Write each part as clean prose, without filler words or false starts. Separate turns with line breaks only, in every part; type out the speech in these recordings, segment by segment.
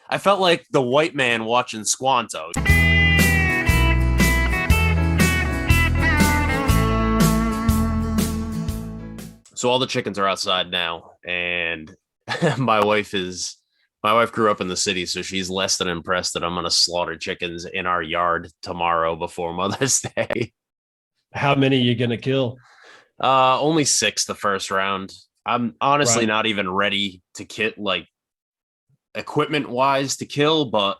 I felt like the white man watching Squanto. So all the chickens are outside now, and my wife is my wife grew up in the city, so she's less than impressed that I'm going to slaughter chickens in our yard tomorrow before Mother's Day.
How many are you going to kill?
Only six the first round. I'm honestly
Right.
not even ready to kit like equipment wise to kill, but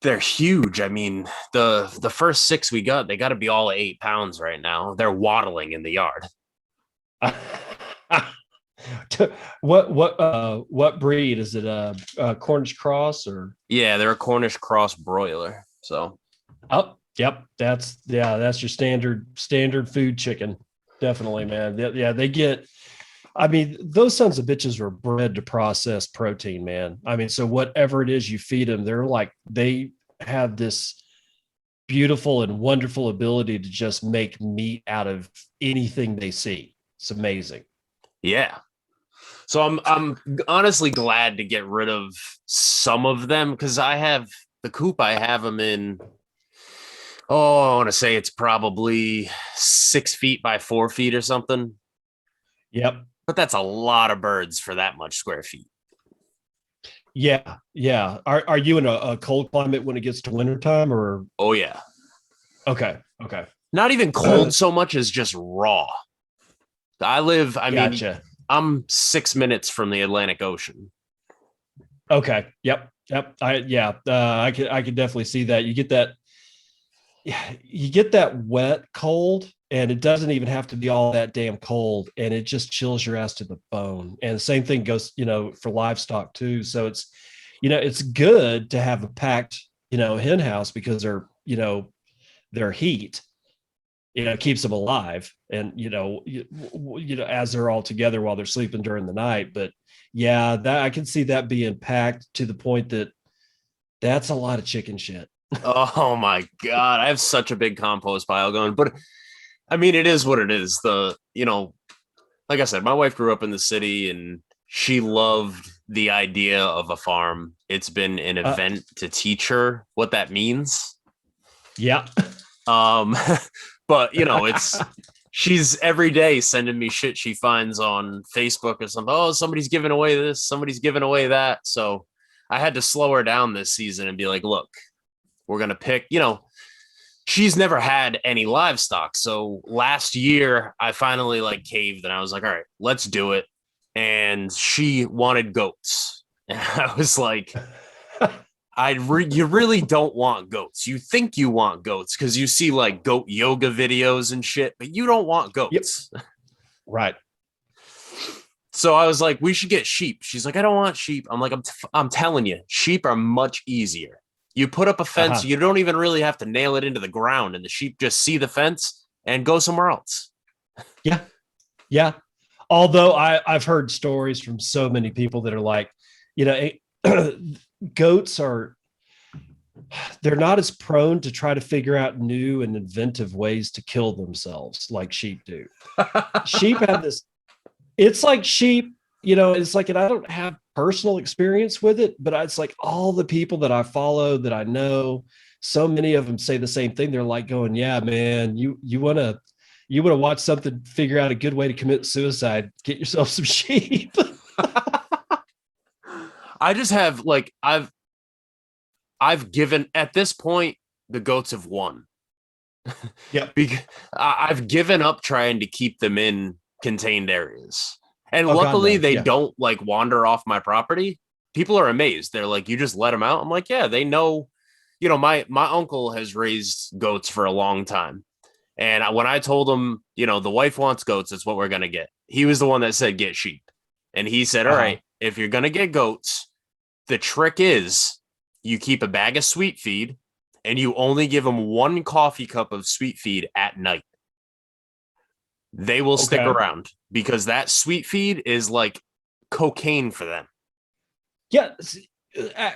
they're huge. I mean, the first six we got, they got to be all 8 pounds right now. They're waddling in the yard.
What breed is it? A Cornish cross or?
Yeah, they're a Cornish cross broiler. So
Oh, yep. That's your standard food chicken. Definitely, man. Yeah, they get. I mean, those sons of bitches are bred to process protein, man. I mean, so whatever it is you feed them, they have this beautiful and wonderful ability to just make meat out of anything they see. It's amazing.
yeah. So I'm honestly glad to get rid of some of them because I have the coop I have them in. Oh, I want to say it's probably 6 feet by 4 feet or something.
Yep.
But that's a lot of birds for that much square feet.
Yeah. Yeah. Are you in a cold climate when it gets to wintertime or?
Oh yeah.
Okay. Okay.
Not even cold so much as just raw. I mean,
Gotcha.
I'm 6 minutes from the Atlantic Ocean.
Okay. Yep. Yep. I could definitely see that. You get that wet cold, and it doesn't even have to be all that damn cold, and it just chills your ass to the bone. And the same thing goes, for livestock too. So it's good to have a packed, hen house because their heat, keeps them alive, and as they're all together while they're sleeping during the night. But yeah, that I can see that being packed to the point that that's a lot of chicken shit.
Oh my god, I have such a big compost pile going, but I mean, it is what it is. Like I said, my wife grew up in the city and she loved the idea of a farm. It's been an
Uh,
event to teach her what that means.
yeah.
Um, but it's she's every day sending me shit she finds on Facebook or something. Oh, somebody's giving away this, somebody's giving away that. So I had to slow her down this season and be like, look, we're gonna pick, she's never had any livestock. So last year I finally like caved and I was like, all right, let's do it. And she wanted goats. And I was like, you really don't want goats. You think you want goats because you see like goat yoga videos and shit, but you don't want
Yep.
goats.
Right.
So I was like, we should get sheep. She's like, I don't want sheep. I'm like, I'm telling you, sheep are much easier. You put up a fence,
Uh-huh.
you don't even really have to nail it into the ground, and the sheep just see the fence and go somewhere else.
Yeah. Yeah. Although I've heard stories from so many people that are like, you know, goats are they're not as prone to try to figure out new and inventive ways to kill themselves like sheep do. Sheep have this, it's like sheep, it's like, and I don't have personal experience with it, but it's like all the people that I follow that I know, so many of them say the same thing. They're like going, yeah, man, you want to watch something, figure out a good way to commit suicide, get yourself some sheep.
I just have like I've given at this point the goats have won.
Yep.
Because I've given up trying to keep them in contained areas. And
Oh God,
luckily
no.
they
Yeah.
don't like wander off my property. People are amazed. They're like, you just let them out. I'm like, yeah, they know, my uncle has raised goats for a long time. And when I told him, the wife wants goats, that's what we're gonna get. He was the one that said get sheep. And he said, all
Uh-huh.
right, if you're gonna get goats, the trick is you keep a bag of sweet feed and you only give them one coffee cup of sweet feed at night. They will stick
Okay.
around because that sweet feed is like cocaine for them.
Yeah. uh,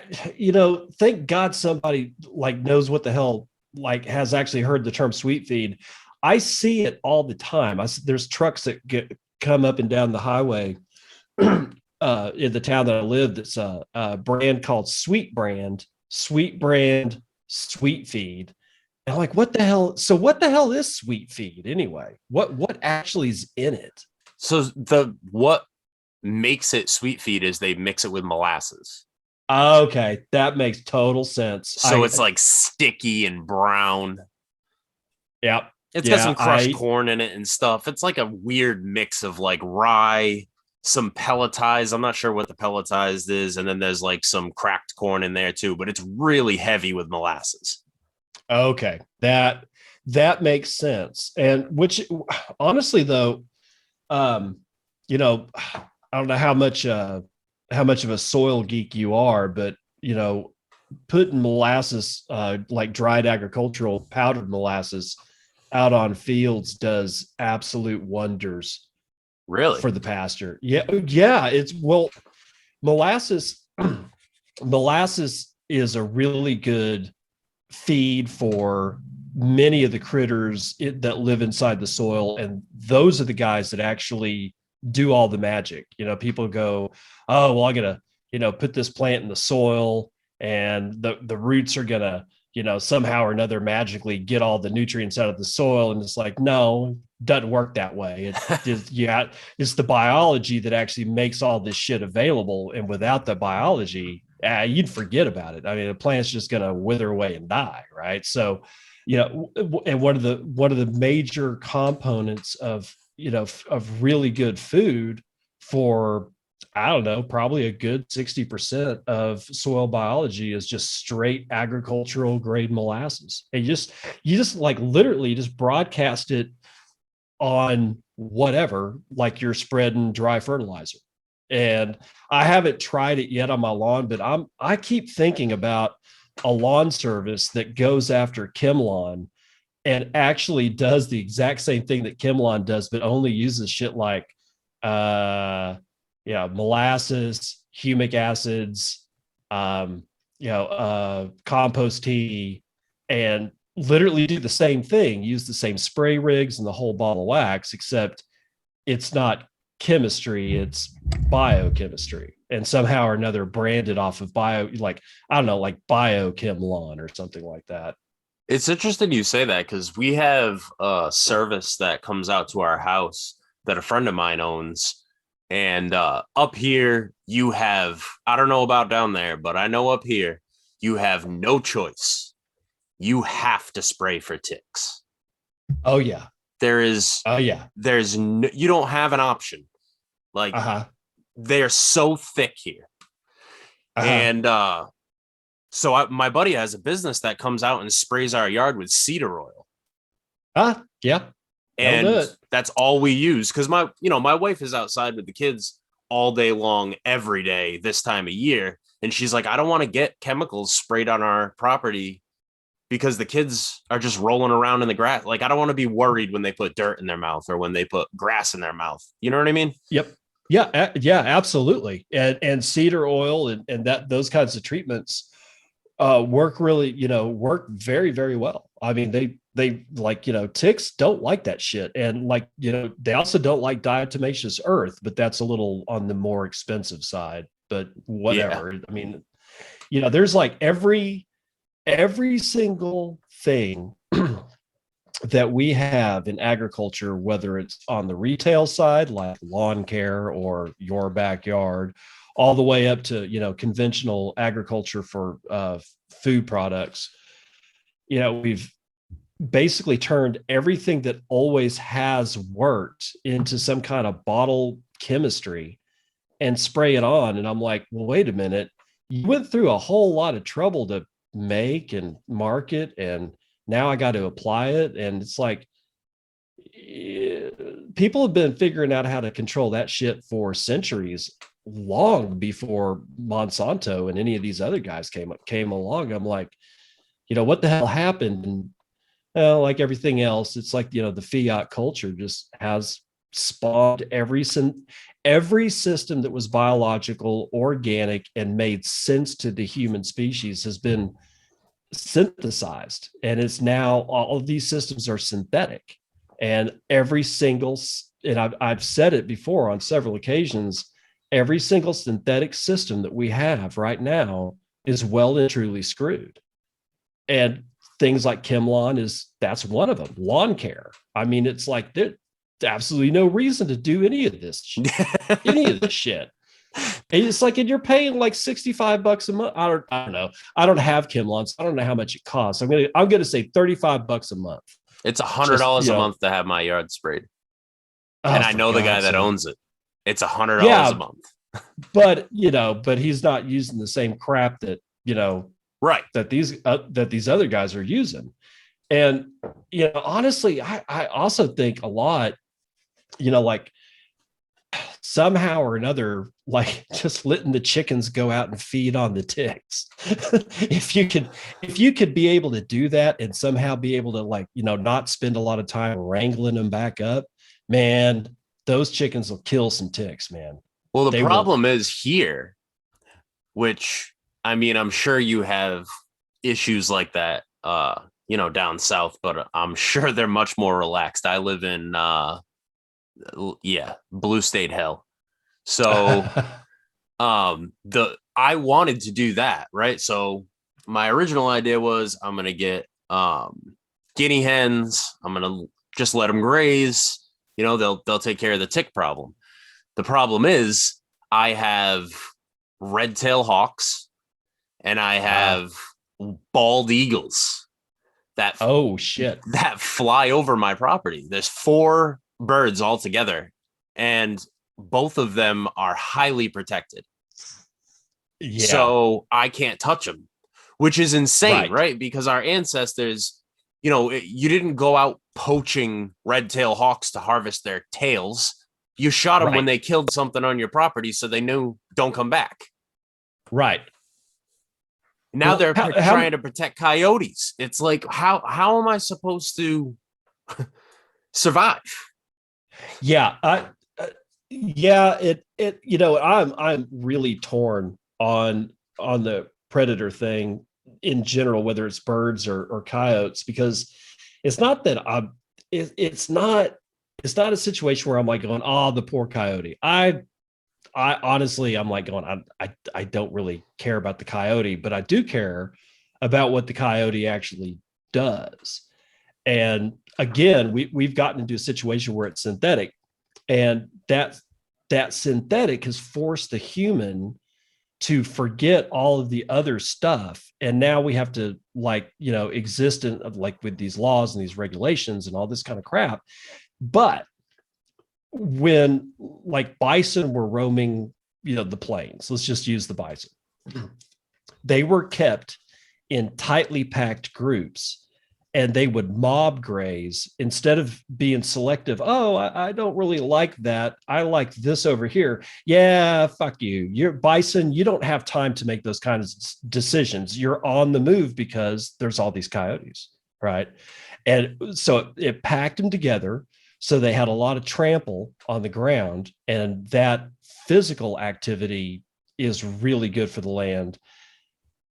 Thank God somebody like knows what the hell, like has actually heard the term sweet feed. I see it all the time. There's trucks that come up and down the highway in the town that I live that's a brand called Sweet Brand Sweet Feed. And I'm like, what the hell? So what the hell is Sweet Feed anyway? What actually is in it?
So what makes it sweet feed is they mix it with molasses.
Okay, that makes total sense.
So it's like sticky and brown.
Yeah,
It's got
yeah,
some crushed corn in it and stuff. It's like a weird mix of like rye, some pelletized. I'm not sure what the pelletized is. And then there's like some cracked corn in there too, but it's really heavy with molasses.
Okay, that makes sense. And which honestly though, you know, I don't know how much of a soil geek you are, but you know, putting molasses, like dried agricultural powdered molasses out on fields does absolute wonders
Really?
for the pasture. Yeah, yeah. It's well, molasses, molasses is a really good feed for many of the critters that live inside the soil. And those are the guys that actually do all the magic. You know, people go, oh, well, I'm going to, you know, put this plant in the soil and the roots are going to, you know, somehow or another magically get all the nutrients out of the soil. And it's like, no, doesn't work that way. It's the biology that actually makes all this shit available. And without the biology, you'd forget about it. I mean, the plant's just going to wither away and die, right? So, you know, and one of the major components of, you know, of really good food for, I don't know, probably a good 60% of soil biology is just straight agricultural grade molasses. And you just like literally just broadcast it on whatever, like you're spreading dry fertilizer. And I haven't tried it yet on my lawn, but I keep thinking about a lawn service that goes after ChemLawn and actually does the exact same thing that ChemLawn does, but only uses shit like molasses, humic acids, compost tea, and literally do the same thing, use the same spray rigs and the whole ball of wax, except it's not chemistry, it's biochemistry, and somehow or another branded off of like I don't know, like biochem lawn or something like that.
It's interesting you say that because we have a service that comes out to our house that a friend of mine owns. And up here, you have, I don't know about down there, but I know up here, you have no choice. You have to spray for ticks.
Oh, yeah.
There's no, you don't have an option. Like, they're so thick here. And so my buddy has a business that comes out and sprays our yard with cedar oil.
Yeah.
And that's all we use because my wife is outside with the kids all day long, every day this time of year. And she's like, I don't want to get chemicals sprayed on our property because the kids are just rolling around in the grass. Like, I don't want to be worried when they put dirt in their mouth or when they put grass in their mouth. You know what I mean?
Yep. Yeah. Yeah, absolutely. And cedar oil and those kinds of treatments work very, very well. I mean, they like, ticks don't like that shit. And like, they also don't like diatomaceous earth, but that's a little on the more expensive side, but whatever. Yeah. I mean, there's like every single thing that we have in agriculture, whether it's on the retail side, like lawn care or your backyard, all the way up to, conventional agriculture for food products. We've basically turned everything that always has worked into some kind of bottle chemistry and spray it on. And I'm like, well, wait a minute. You went through a whole lot of trouble to make and market, and now I got to apply it. And it's like, people have been figuring out how to control that shit for centuries, long before Monsanto and any of these other guys came along. I'm like, what the hell happened? And like everything else, it's like, the fiat culture just has spawned every system that was biological, organic, and made sense to the human species has been synthesized. And it's now all of these systems are synthetic. And every single, and I've said it before on several occasions, every single synthetic system that we have right now is well and truly screwed. And things like ChemLawn that's one of them. Lawn care. I mean, it's like there's absolutely no reason to do any of this shit. And it's like, and you're paying like $65 a month. I don't know. I don't have ChemLawn, so I don't know how much it costs. I'm gonna say $35 a month.
It's $100 a month to have my yard sprayed. And I know the guy that owns it. It's $100 a month.
But he's not using the same crap that
right,
that these other guys are using. And honestly, I also think a lot, like somehow or another, like just letting the chickens go out and feed on the ticks. if you could be able to do that and somehow be able to not spend a lot of time wrangling them back up, man, those chickens will kill some ticks, man.
Well, the problem is here, which I mean, I'm sure you have issues like that, down south, but I'm sure they're much more relaxed. I live in, blue state hell. So, I wanted to do that, right? So my original idea was I'm gonna get guinea hens. I'm gonna just let them graze. They'll take care of the tick problem. The problem is I have red-tailed hawks and I have bald eagles that fly over my property. There's 4 birds altogether, and both of them are highly protected. Yeah. So I can't touch them, which is insane, right? Because our ancestors, you didn't go out poaching red-tailed hawks to harvest their tails. You shot them when they killed something on your property, so they knew don't come back. Right. Now they're trying to protect coyotes. It's like, how am I supposed to survive?
Yeah. I'm really torn on the predator thing in general, whether it's birds or coyotes, because it's not that it's not a situation where I'm like going, oh, the poor coyote. I honestly, I'm like going, I don't really care about the coyote, but I do care about what the coyote actually does. And again, we've gotten into a situation where it's synthetic, and that synthetic has forced the human to forget all of the other stuff. And now we have to exist in with these laws and these regulations and all this kind of crap. But when bison were roaming, the plains, let's just use the bison. They were kept in tightly packed groups, and they would mob graze instead of being selective. Oh, I don't really like that. I like this over here. Yeah, fuck you. You're bison. You don't have time to make those kinds of decisions. You're on the move because there's all these coyotes, right? And so it packed them together. So they had a lot of trample on the ground, and that physical activity is really good for the land,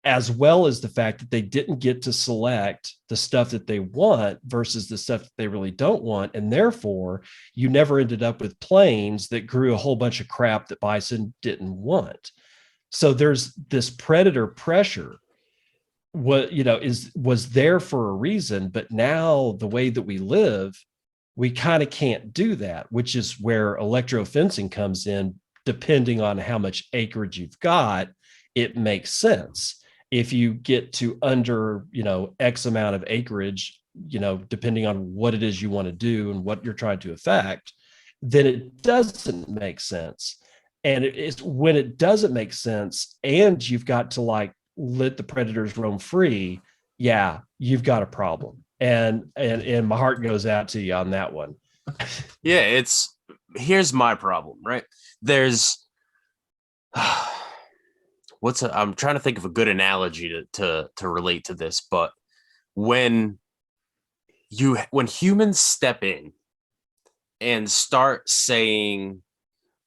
as well as the fact that they didn't get to select the stuff that they want versus the stuff that they really don't want. And therefore, you never ended up with plains that grew a whole bunch of crap that bison didn't want. So there's this predator pressure was there for a reason, but now the way that we live, we kind of can't do that, which is where electrofencing comes in. Depending on how much acreage you've got, it makes sense. If you get to under, X amount of acreage, depending on what it is you want to do and what you're trying to affect, then it doesn't make sense. And it's when it doesn't make sense and you've got to let the predators roam free, yeah, you've got a problem. And my heart goes out to you on that one.
Yeah, here's my problem, right? There's I'm trying to think of a good analogy to relate to this, but when humans step in and start saying,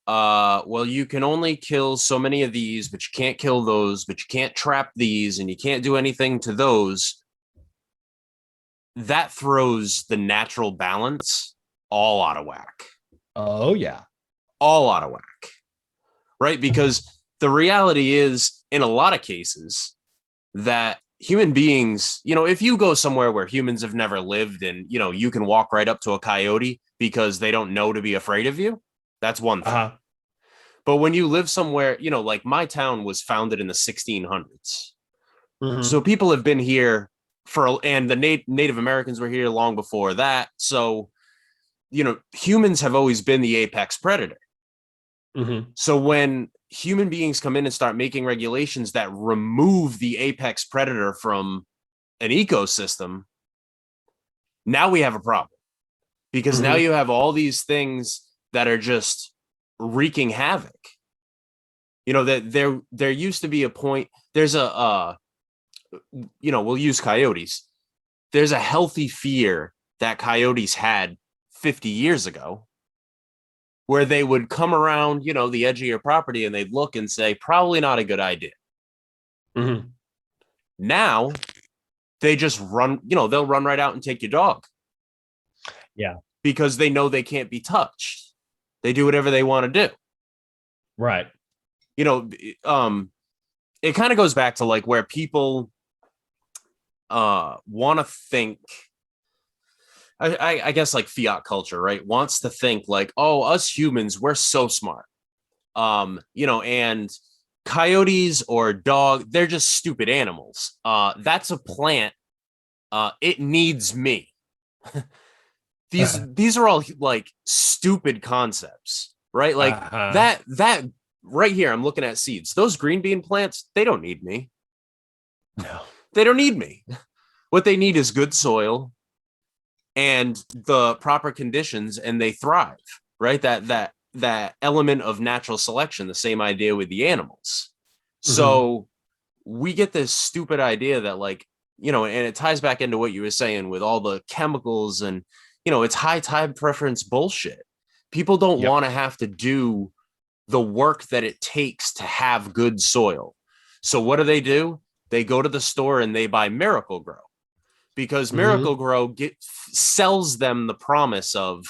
well, you can only kill so many of these, but you can't kill those, but you can't trap these, and you can't do anything to those, that throws the natural balance all out of whack.
Oh, yeah.
All out of whack. right? Because the reality is, in a lot of cases, that human beings, if you go somewhere where humans have never lived and, you can walk right up to a coyote because they don't know to be afraid of you, that's one thing.
Uh-huh.
But when you live somewhere, like my town was founded in the 1600s.
Mm-hmm.
So people have been here and the Native Americans were here long before that. So, humans have always been the apex predator.
Mm-hmm.
So when human beings come in and start making regulations that remove the apex predator from an ecosystem, now we have a problem, because now
Mm-hmm.
you have all these things that are just wreaking havoc. That there used to be a point. There's we'll use coyotes. There's a healthy fear that coyotes had 50 years ago, where they would come around, the edge of your property and they'd look and say, probably not a good idea.
Mm-hmm.
Now they just run, they'll run right out and take your dog.
Yeah.
Because they know they can't be touched. They do whatever they want to do.
Right.
You know, it kind of goes back to like where people want to think, I guess like fiat culture, right? Wants to think like, oh, us humans, we're so smart. And coyotes or dog, they're just stupid animals. That's a plant. It needs me. These are all like stupid concepts, right? Like
Uh-huh.
that right here, I'm looking at seeds. Those green bean plants, they don't need me.
No.
They don't need me. What they need is good soil and the proper conditions, and they thrive, right? That element of natural selection, the same idea with the animals.
Mm-hmm.
So we get this stupid idea that like, and it ties back into what you were saying with all the chemicals and, it's high tide preference bullshit. People don't
Yep.
want to have to do the work that it takes to have good soil. So what do? They go to the store and they buy Miracle Grow, because
Mm-hmm.
Miracle Grow sells them the promise of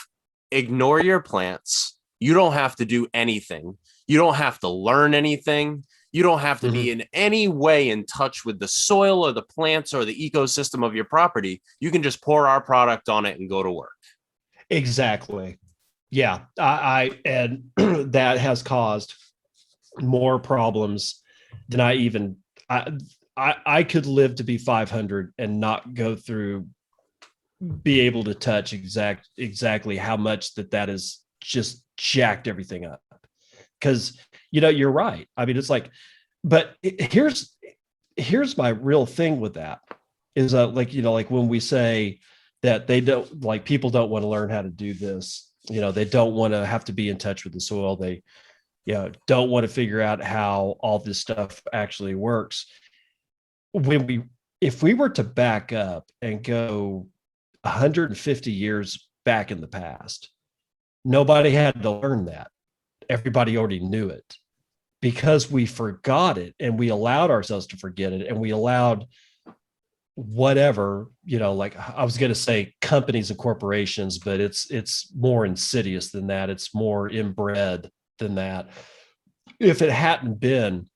ignore your plants. You don't have to do anything. You don't have to learn anything. You don't have to be
Mm-hmm.
in any way in touch with the soil or the plants or the ecosystem of your property. You can just pour our product on it and go to work.
Exactly. Yeah. And that has caused more problems than I, I could live to be 500 and not go through, be able to touch exactly how much that is just jacked everything up. Cause you're right. I mean, it's like, but here's my real thing with that is like when we say that they don't, like, people don't want to learn how to do this, they don't want to have to be in touch with the soil. They, don't want to figure out how all this stuff actually works. When we, if we were to back up and go 150 years back in the past, nobody had to learn that. Everybody already knew it, because we forgot it and we allowed ourselves to forget it, and we allowed whatever, like I was going to say companies and corporations, but it's more insidious than that. It's more inbred than that. If it hadn't been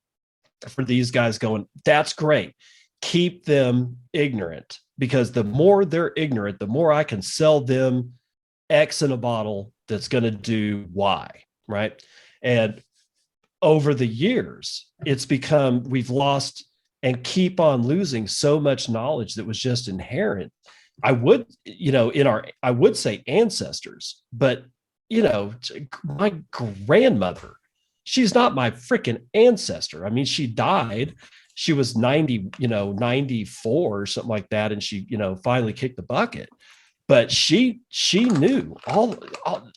for these guys going, that's great, keep them ignorant, because the more they're ignorant, the more I can sell them X in a bottle that's going to do Y, right? And over the years, it's become, we've lost and keep on losing so much knowledge that was just inherent. I would, I would say ancestors, but, my grandmother, she's not my freaking ancestor. I mean, she died. She was 90, 94 or something like that. And she, finally kicked the bucket. But she knew all,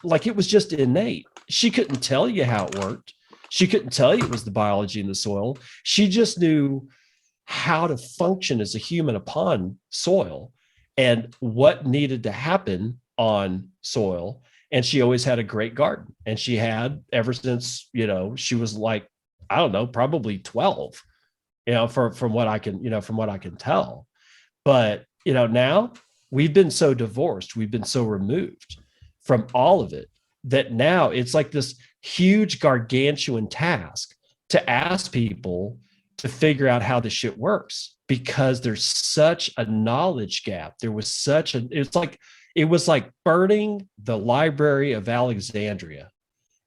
like it was just innate. She couldn't tell you how it worked. She couldn't tell you it was the biology in the soil. She just knew how to function as a human upon soil and what needed to happen on soil. And she always had a great garden. And she had ever since, she was like, I don't know, probably 12, from what I can, from what I can tell. But, now we've been so divorced, we've been so removed from all of it, that now it's like huge gargantuan task to ask people to figure out how this shit works, because there's such a knowledge gap. There was such a, it was like burning the Library of Alexandria,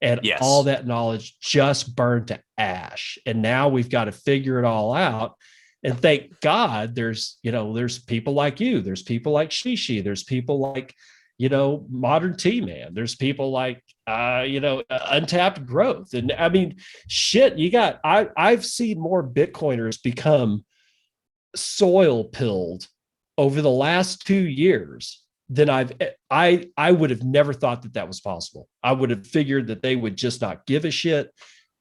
and all
Yes.
that knowledge just burned to ash. And now we've got to figure it all out. And thank God there's people like you, there's people like Shishi, there's people like, Modern T Man, there's people like, Untapped Growth. And I mean, shit, I've seen more Bitcoiners become soil pilled over the last 2 years than I would have never thought that was possible. I would have figured that they would just not give a shit.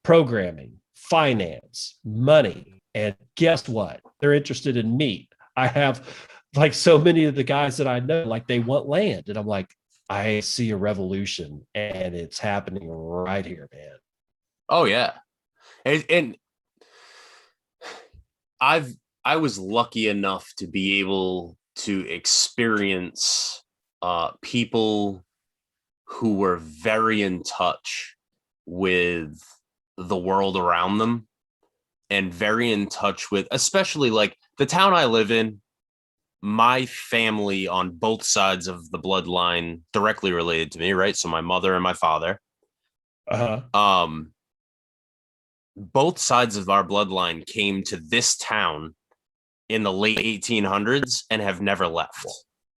Programming, finance, money, and guess what? They're interested in meat. I have, like, so many of the guys that I know, like, they want land, and I'm like, I see a revolution, and it's happening right here, man.
Oh yeah. And I was lucky enough to be able to experience people who were very in touch with the world around them, and very in touch with, especially like the town I live in. My family on both sides of the bloodline directly related to me, right? So my mother and my father. Um, both sides of our bloodline came to this town in the late 1800s and have never left.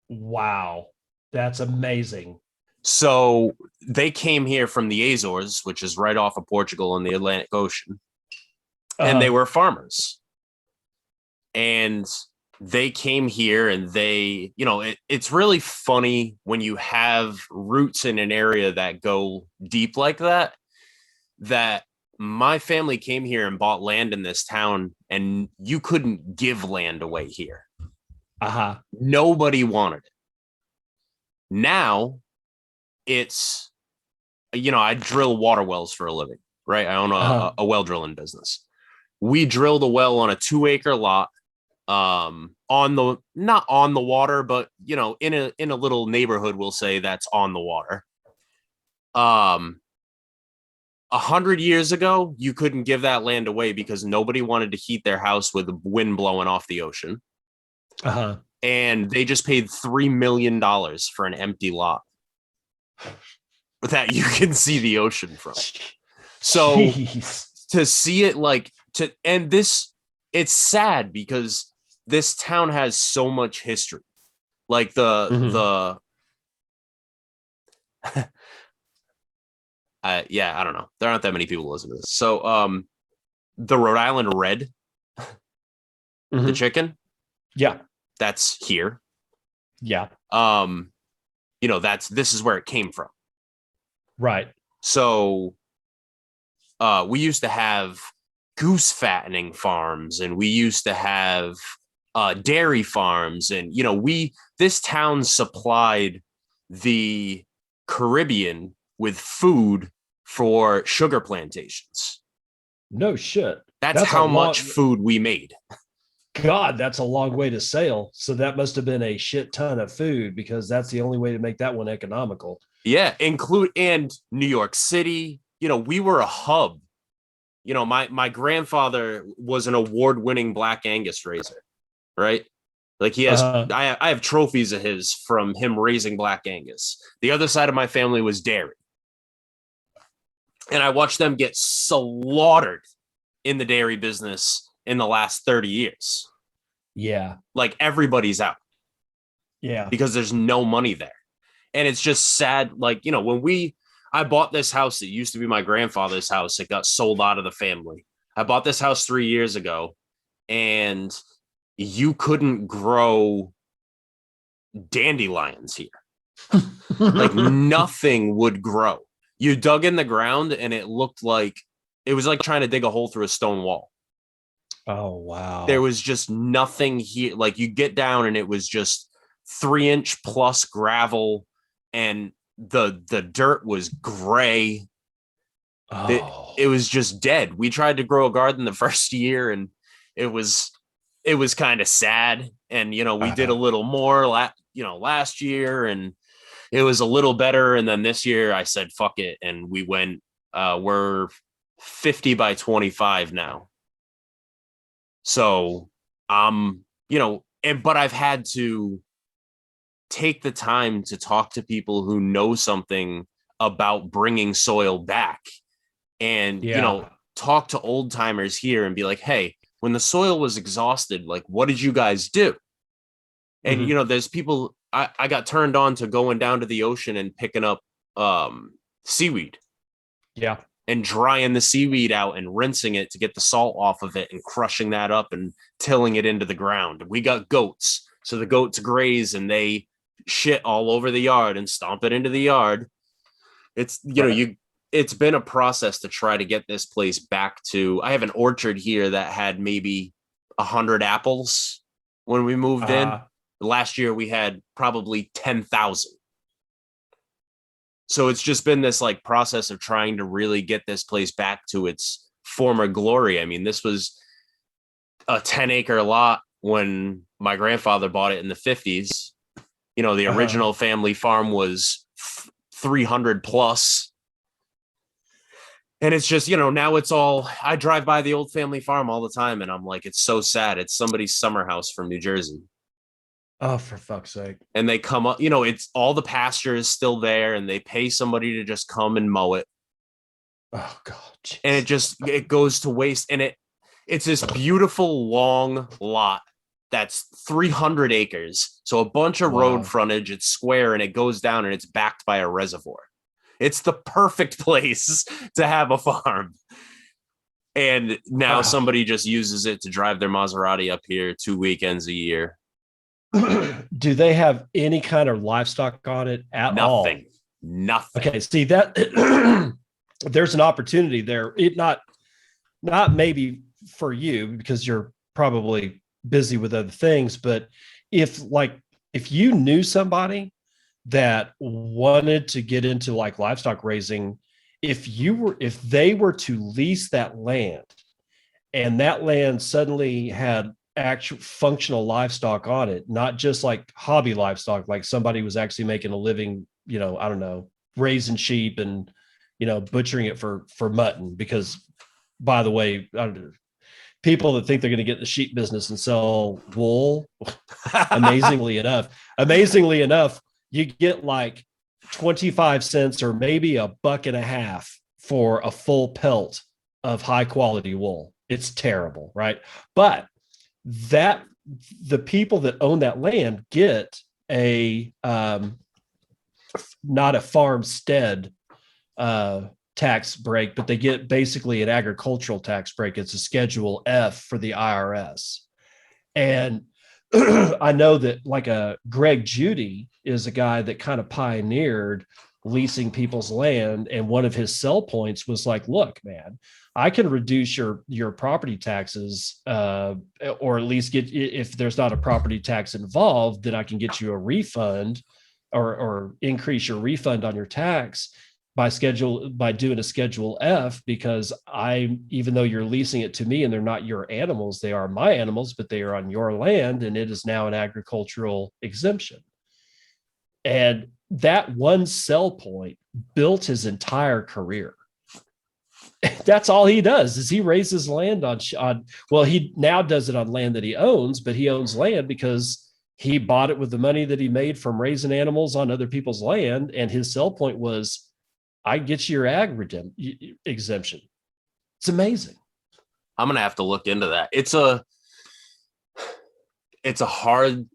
Wow. That's amazing.
So they came here from the Azores, which is right off of Portugal in the Atlantic Ocean, and they were farmers. And they came here, and they, it's really funny when you have roots in an area that go deep like that, that my family came here and bought land in this town, and you couldn't give land away here. Nobody wanted it. Now it's, I drill water wells for a living, right? I own a well drilling business. We drilled a well on a 2-acre lot, not on the water, but in a little neighborhood, we'll say, that's on the water. 100 years ago, you couldn't give that land away because nobody wanted to heat their house with the wind blowing off the ocean. And they just paid $3 million for an empty lot that you can see the ocean from. So to see it it's sad because this town has so much history. Like I don't know. There aren't that many people listening to this. So the Rhode Island Red, the chicken.
Yeah.
That's here.
Yeah.
This is where it came from.
Right. So
we used to have goose fattening farms, and we used to have dairy farms, and this town supplied the Caribbean with food for sugar plantations.
No shit.
That's how much food we made.
God, that's a long way to sail. So that must have been a shit ton of food, because that's the only way to make that one economical.
Yeah, and New York City. We were a hub. My grandfather was an award-winning Black Angus raiser, right? Like he has, I have trophies of his from him raising Black Angus. The other side of my family was dairy. And I watched them get slaughtered in the dairy business in the last 30 years.
Yeah.
Like everybody's out.
Yeah.
Because there's no money there. And it's just sad. Like, when I bought this house, it used to be my grandfather's house. It got sold out of the family. I bought this house 3 years ago, and you couldn't grow dandelions here. Like nothing would grow. You dug in the ground, and it was like trying to dig a hole through a stone wall.
Oh, wow.
There was just nothing here. Like you get down, and it was just 3-inch plus gravel, and the dirt was gray. It was just dead. We tried to grow a garden the first year, and it was kind of sad. And we did a little more last year, and it was a little better. And then this year I said fuck it, and we went We're 50 by 25 now. So but I've had to take the time to talk to people who know something about bringing soil back and, talk to old timers here and be like, hey, when the soil was exhausted, like, what did you guys do? And, there's people, I got turned on to going down to the ocean and picking up seaweed.
Yeah.
And drying the seaweed out and rinsing it to get the salt off of it and crushing that up and tilling it into the ground. We got goats. So the goats graze and they shit all over the yard and stomp it into the yard. It's, it's been a process to try to get this place back to, I have an orchard here that had maybe 100 apples when we moved in. Last year we had probably 10,000. So it's just been this like process of trying to really get this place back to its former glory. I mean, this was a 10-acre lot when my grandfather bought it in the 50s. The original family farm was 300 plus. And it's just, now it's all, I drive by the old family farm all the time and I'm like, it's so sad. It's somebody's summer house from New Jersey.
Oh, for fuck's sake.
And they come up, it's all the pasture is still there and they pay somebody to just come and mow it.
Oh God. Geez.
And it goes to waste. And it's this beautiful long lot that's 300 acres. So a bunch of road frontage, it's square and it goes down and it's backed by a reservoir. It's the perfect place to have a farm. And now somebody just uses it to drive their Maserati up here 2 weekends a year.
Do they have any kind of livestock on it at all?
Nothing.
Okay, see that there's an opportunity there. It not maybe for you because you're probably busy with other things, but if you knew somebody that wanted to get into like livestock raising, if they were to lease that land and that land suddenly had actual functional livestock on it, not just like hobby livestock, like somebody was actually making a living, I don't know, raising sheep and, butchering it for mutton, because by the way, people that think they're going to get in the sheep business and sell wool, amazingly enough, you get like 25 cents or maybe $1.50 for a full pelt of high quality wool. It's terrible, right? But that the people that own that land get a not a farmstead tax break, but they get basically an agricultural tax break. It's a Schedule F for the IRS. And I know that like Greg Judy is a guy that kind of pioneered leasing people's land. And one of his sell points was like, look, man, I can reduce your property taxes, or at least if there's not a property tax involved, then I can get you a refund or increase your refund on your tax by doing a Schedule F, because even though you're leasing it to me and they're not your animals, they are my animals, but they are on your land and it is now an agricultural exemption. And that one sell point built his entire career. That's all he does is he raises land he now does it on land that he owns, but he owns land because he bought it with the money that he made from raising animals on other people's land. And his sell point was, I get you your ag exemption. It's amazing.
I'm going to have to look into that. It's hard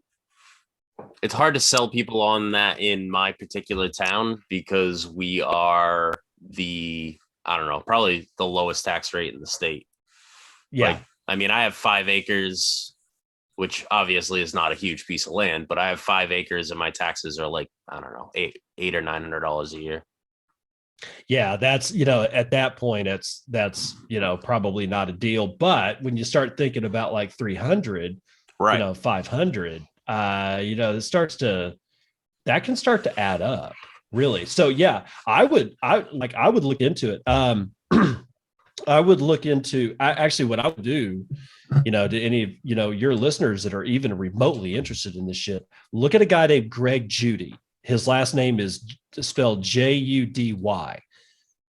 to sell people on that in my particular town because we are probably the lowest tax rate in the state.
Yeah.
I have 5 acres, which obviously is not a huge piece of land, but I have 5 acres and my taxes are like, $800 or $900 a year.
Yeah, that's, at that point, that's probably not a deal. But when you start thinking about like 300,
right,
500, that can start to add up, really. So yeah, I would look into it. I would look into what I would do, to any of, your listeners that are even remotely interested in this shit, look at a guy named Greg Judy. His last name is spelled Judy.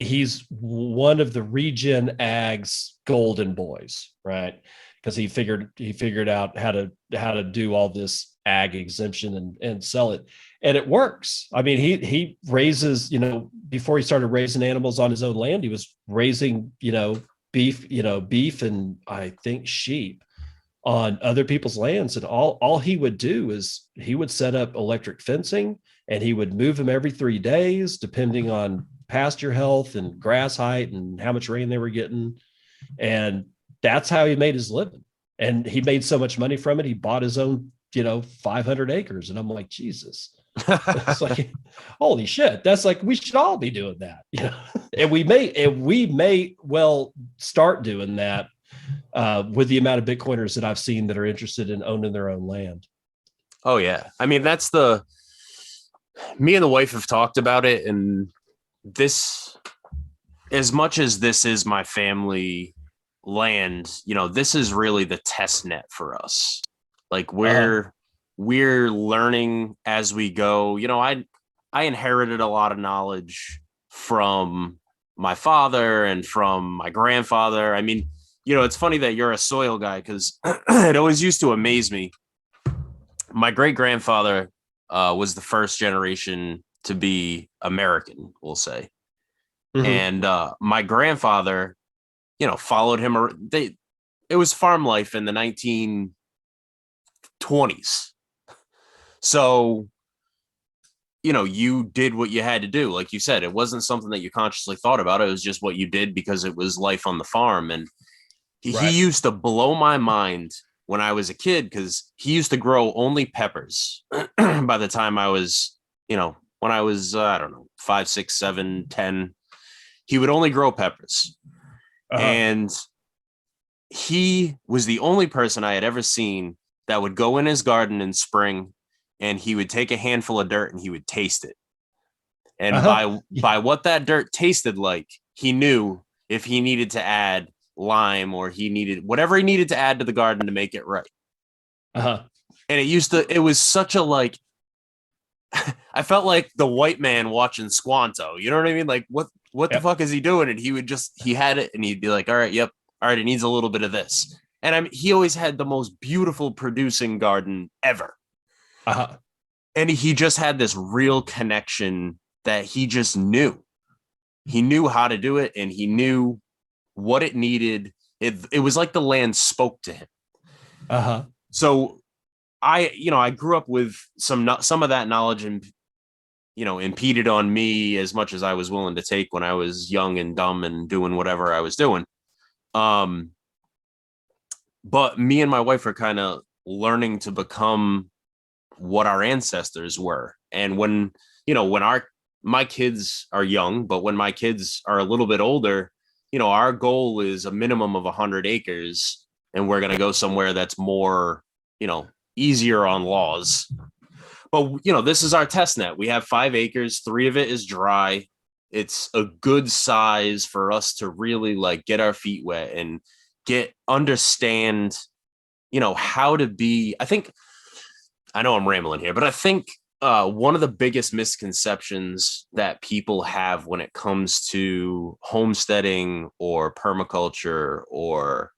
he's one of the regen ags golden boys, right? Because he figured out how to do all this ag exemption and sell it, and it works. I mean, he raises, before he started raising animals on his own land, he was raising beef and I think sheep on other people's lands, and all he would do is he would set up electric fencing, and he would move them every 3 days depending on pasture health and grass height and how much rain they were getting. And that's how he made his living. And he made so much money from it, he bought his own 500 acres. And I'm like, Jesus. It's like, holy shit, that's like, we should all be doing that. And we may well start doing that with the amount of Bitcoiners that I've seen that are interested in owning their own land.
Oh yeah. I mean, me and the wife have talked about it, and this, as much as this is my family land, this is really the test net for us. Like we're learning as we go. I inherited a lot of knowledge from my father and from my grandfather. I mean, it's funny that you're a soil guy, because it always used to amaze me. My great grandfather was the first generation to be American, we'll say. Mm-hmm. And my grandfather, followed him. It was farm life in the 1920s. So, you did what you had to do. Like you said, it wasn't something that you consciously thought about. It was just what you did because it was life on the farm. And he used to blow my mind when I was a kid, because he used to grow only peppers by the time I was, when I was, I don't know, 5, 6, 7, 10, he would only grow peppers. And he was the only person I had ever seen that would go in his garden in spring, and he would take a handful of dirt and he would taste it. And by what that dirt tasted like, he knew if he needed to add lime, or he needed whatever he needed to add to the garden to make it right. And it was such a, like, I felt like the white man watching Squanto. You know what I mean? Like, what the fuck is he doing? And he had it, and he'd be like, all right, yep. All right, it needs a little bit of this. And he always had the most beautiful producing garden ever. And he just had this real connection that he just knew. He knew how to do it, and he knew what it needed. It was like the land spoke to him. So I grew up with some of that knowledge, and impeded on me as much as I was willing to take when I was young and dumb and doing whatever I was doing. But me and my wife are kind of learning to become what our ancestors were. And when my kids are young, but when my kids are a little bit older, our goal is a minimum of 100 acres, and we're going to go somewhere that's more, easier on laws. But, this is our test net. We have 5 acres. 3 of it is dry. It's a good size for us to really, like, get our feet wet and understand, how to be. I know I'm rambling here, but I think one of the biggest misconceptions that people have when it comes to homesteading or permaculture or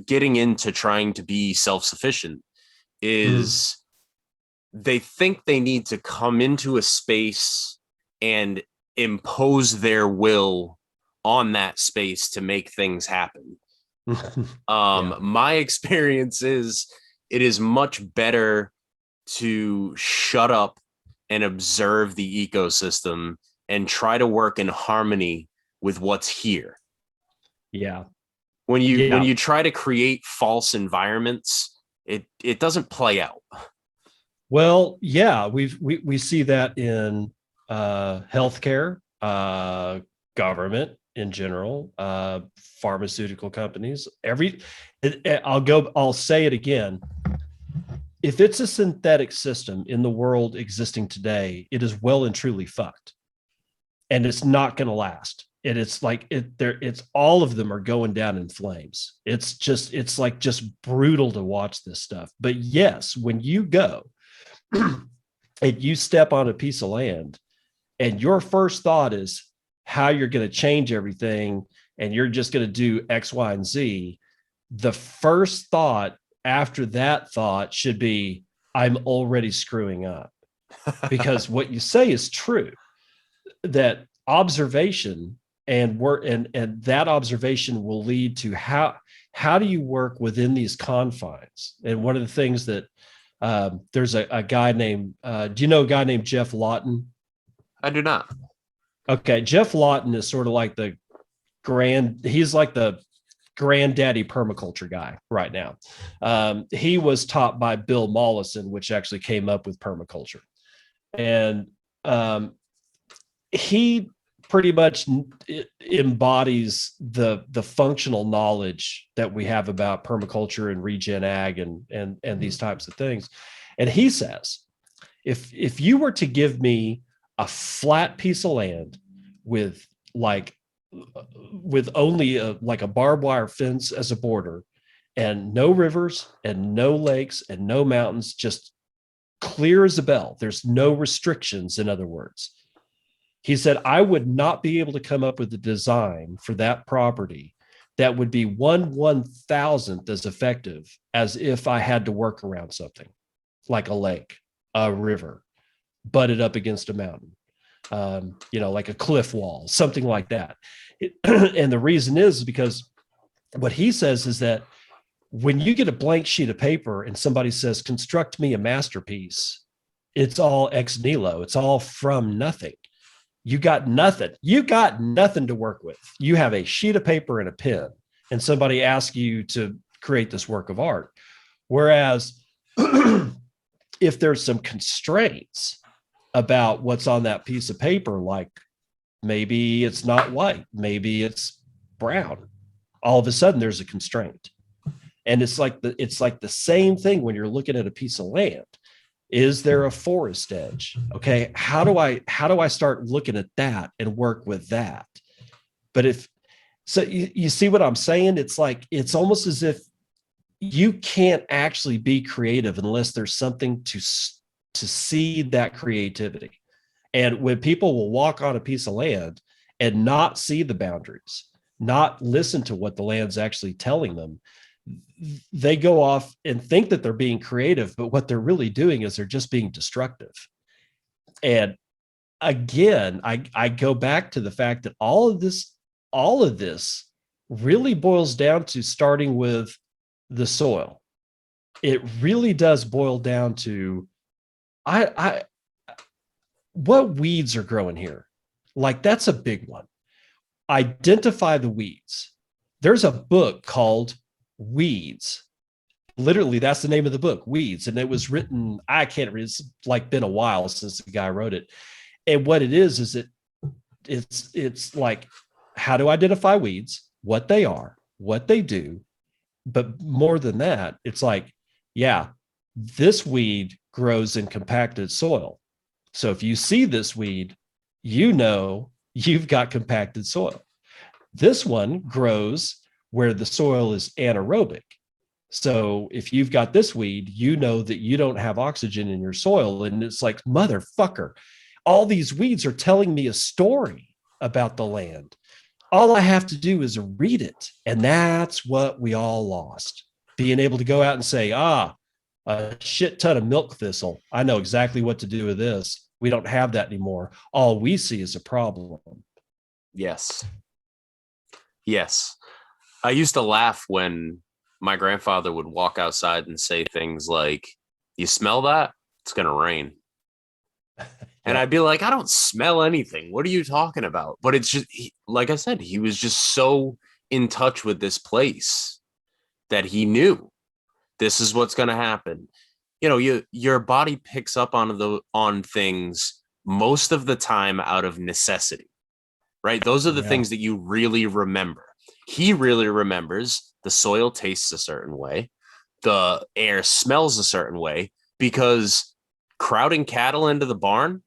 getting into trying to be self-sufficient is they think they need to come into a space and impose their will on that space to make things happen. My experience is it is much better to shut up and observe the ecosystem and try to work in harmony with what's here. When you try to create false environments, it doesn't play out.
Well, yeah, we see that in healthcare, government in general, pharmaceutical companies. I'll say it again. If it's a synthetic system in the world existing today, it is well and truly fucked, and it's not going to last. And it's like it's all of them are going down in flames. It's like just brutal to watch this stuff. But yes, when you go and you step on a piece of land, and your first thought is, how you're going to change everything and you're just going to do X, Y, and Z, the first thought after that thought should be, I'm already screwing up. Because what you say is true, that observation and work and that observation will lead to how do you work within these confines. And one of the things that there's a guy named do you know a guy named Jeff Lawton?
I do not.
Okay, Jeff Lawton is sort of like he's like the granddaddy permaculture guy right now. He was taught by Bill Mollison, which actually came up with permaculture. And he pretty much embodies the functional knowledge that we have about permaculture and regen ag and these types of things. And he says, if you were to give me a flat piece of land with only like a barbed wire fence as a border and no rivers and no lakes and no mountains, just clear as a bell, there's no restrictions, in other words. He said, I would not be able to come up with a design for that property that would be 1/1000th as effective as if I had to work around something like a lake, a river, butted up against a mountain, like a cliff wall, something like that. And the reason is because what he says is that when you get a blank sheet of paper and somebody says, construct me a masterpiece, it's all ex nihilo. It's all from nothing. You got nothing. You got nothing to work with. You have a sheet of paper and a pen, and somebody asks you to create this work of art. Whereas if there's some constraints about what's on that piece of paper, like maybe it's not white, maybe it's brown, all of a sudden there's a constraint. And it's like the same thing when you're looking at a piece of land. Is there a forest edge? Okay, how do I start looking at that and work with that? But you see what I'm saying? It's almost as if you can't actually be creative unless there's something to seed that creativity. And when people will walk on a piece of land and not see the boundaries, not listen to what the land's actually telling them, they go off and think that they're being creative, but what they're really doing is they're just being destructive. And again, I go back to the fact that all of this really boils down to starting with the soil. It really does boil down to what weeds are growing here. Like, that's a big one. Identify the weeds. There's a book called Weeds. Literally, that's the name of the book, Weeds. And it was written, I can't read, it's like been a while since the guy wrote it. And what it is it's like how to identify weeds, what they are, what they do. But more than that, it's like, yeah, this weed grows in compacted soil. So if you see this weed, you know you've got compacted soil. This one grows where the soil is anaerobic. So if you've got this weed, you know that you don't have oxygen in your soil. And it's like, motherfucker, all these weeds are telling me a story about the land. All I have to do is read it. And that's what we all lost. Being able to go out and say, a shit ton of milk thistle. I know exactly what to do with this. We don't have that anymore. All we see is a problem.
Yes. I used to laugh when my grandfather would walk outside and say things like, you smell that? It's going to rain. And I'd be like, I don't smell anything. What are you talking about? But it's just, like I said, he was just so in touch with this place that he knew this is what's going to happen. You know, your body picks up on things most of the time out of necessity, right? Those are the things that you really remember. He really remembers the soil tastes a certain way, the air smells a certain way, because crowding cattle into the barn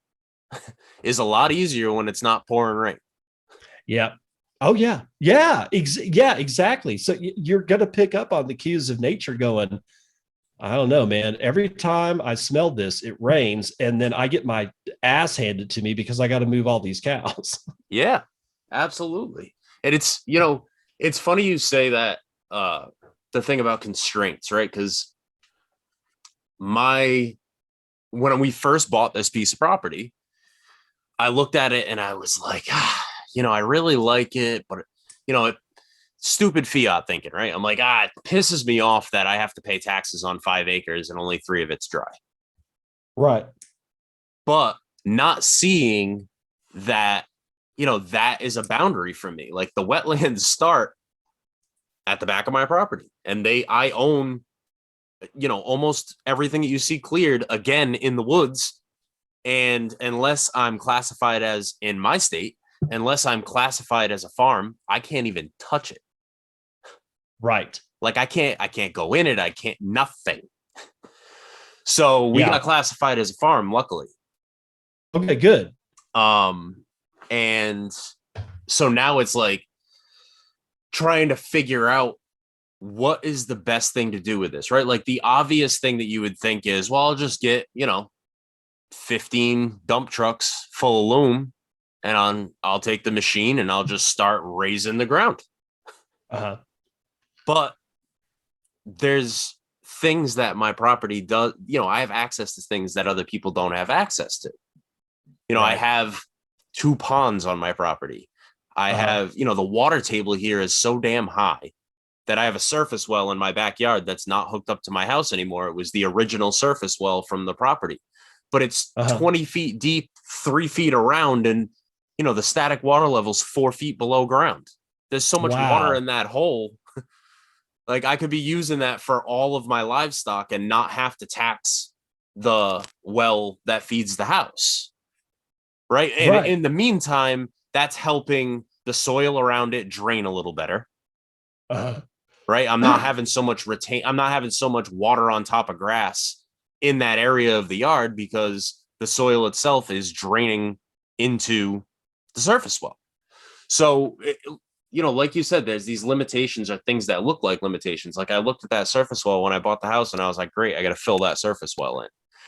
is a lot easier when it's not pouring rain.
Yeah. Oh, yeah. Yeah. Exactly. So you're going to pick up on the cues of nature going, I don't know, man. Every time I smell this, it rains. And then I get my ass handed to me because I got to move all these cows.
Yeah. Absolutely. And it's, it's funny you say that, the thing about constraints, right? Because when we first bought this piece of property, I looked at it and I was like, I really like it, but it, stupid fiat thinking, right? I'm like, it pisses me off that I have to pay taxes on 5 acres and only 3 of it's dry.
Right.
But not seeing that, that is a boundary for me. Like the wetlands start at the back of my property, and I own, almost everything that you see cleared again in the woods. And unless I'm classified as in my state, unless I'm classified as a farm, I can't even touch it.
Right.
Like I can't go in it. I can't, nothing. So we got classified as a farm, luckily.
Okay, good.
And so now it's like trying to figure out what is the best thing to do with this, right? Like the obvious thing that you would think is, well, I'll just get, 15 dump trucks full of loam, and I'll take the machine and I'll just start raising the ground.
Uh-huh.
But there's things that my property does, I have access to things that other people don't have access to. Right. I have 2 ponds on my property. I have, the water table here is so damn high that I have a surface well in my backyard that's not hooked up to my house anymore. It was the original surface well from the property, but it's 20 feet deep, 3 feet around, and the static water level's 4 feet below ground. There's so much water in that hole. Like I could be using that for all of my livestock and not have to tax the well that feeds the house. Right. And in the meantime, that's helping the soil around it drain a little better. Right. I'm not having so much water on top of grass in that area of the yard because the soil itself is draining into the surface well. So, like you said, there's these limitations or things that look like limitations. Like I looked at that surface well when I bought the house and I was like, great, I got to fill that surface well in.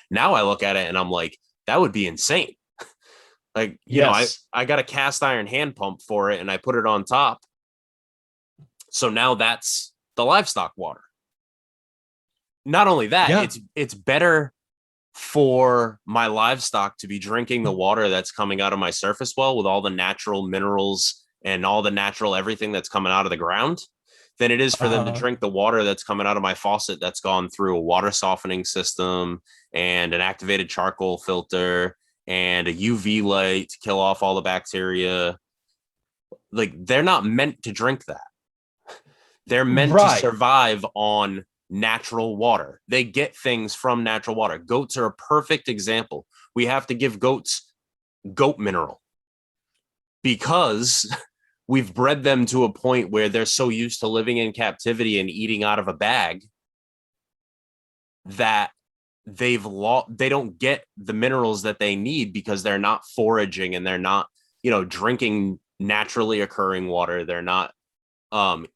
Now I look at it and I'm like, that would be insane. Like, I got a cast iron hand pump for it and I put it on top. So now that's the livestock water. Not only that, it's better for my livestock to be drinking the water that's coming out of my surface well with all the natural minerals and all the natural everything that's coming out of the ground than it is for them to drink the water that's coming out of my faucet that's gone through a water softening system and an activated charcoal filter and a UV light to kill off all the bacteria. Like they're not meant to drink that. They're meant to survive on natural water. They get things from natural water. Goats are a perfect example. We have to give goats goat mineral because we've bred them to a point where they're so used to living in captivity and eating out of a bag that they don't get the minerals that they need because they're not foraging and they're not, drinking naturally occurring water. They're not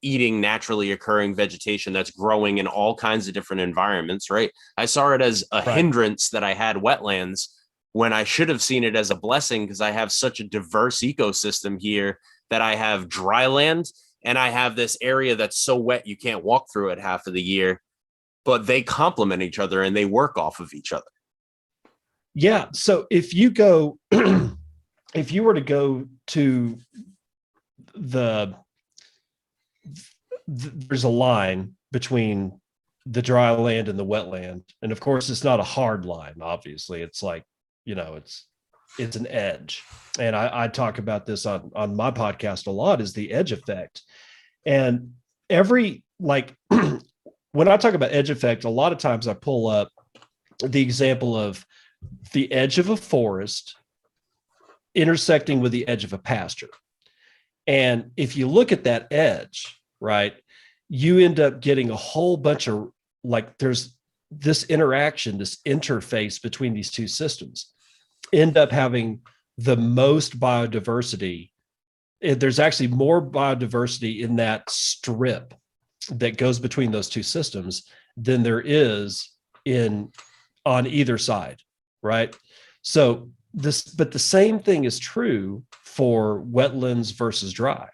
eating naturally occurring vegetation that's growing in all kinds of different environments, right? I saw it as a hindrance that I had wetlands when I should have seen it as a blessing because I have such a diverse ecosystem here that I have dry land and I have this area that's so wet you can't walk through it half of the year, but they complement each other and they work off of each other.
Yeah. So if you were to go to there's a line between the dry land and the wetland. And of course, it's not a hard line. Obviously, it's like, it's an edge. And I talk about this on my podcast a lot is the edge effect. And when I talk about edge effect, a lot of times I pull up the example of the edge of a forest intersecting with the edge of a pasture. And if you look at that edge, right, you end up getting a whole bunch of there's this interaction, this interface between these two systems, end up having the most biodiversity. There's actually more biodiversity in that strip that goes between those two systems than there is on either side, right? So but the same thing is true for wetlands versus dry.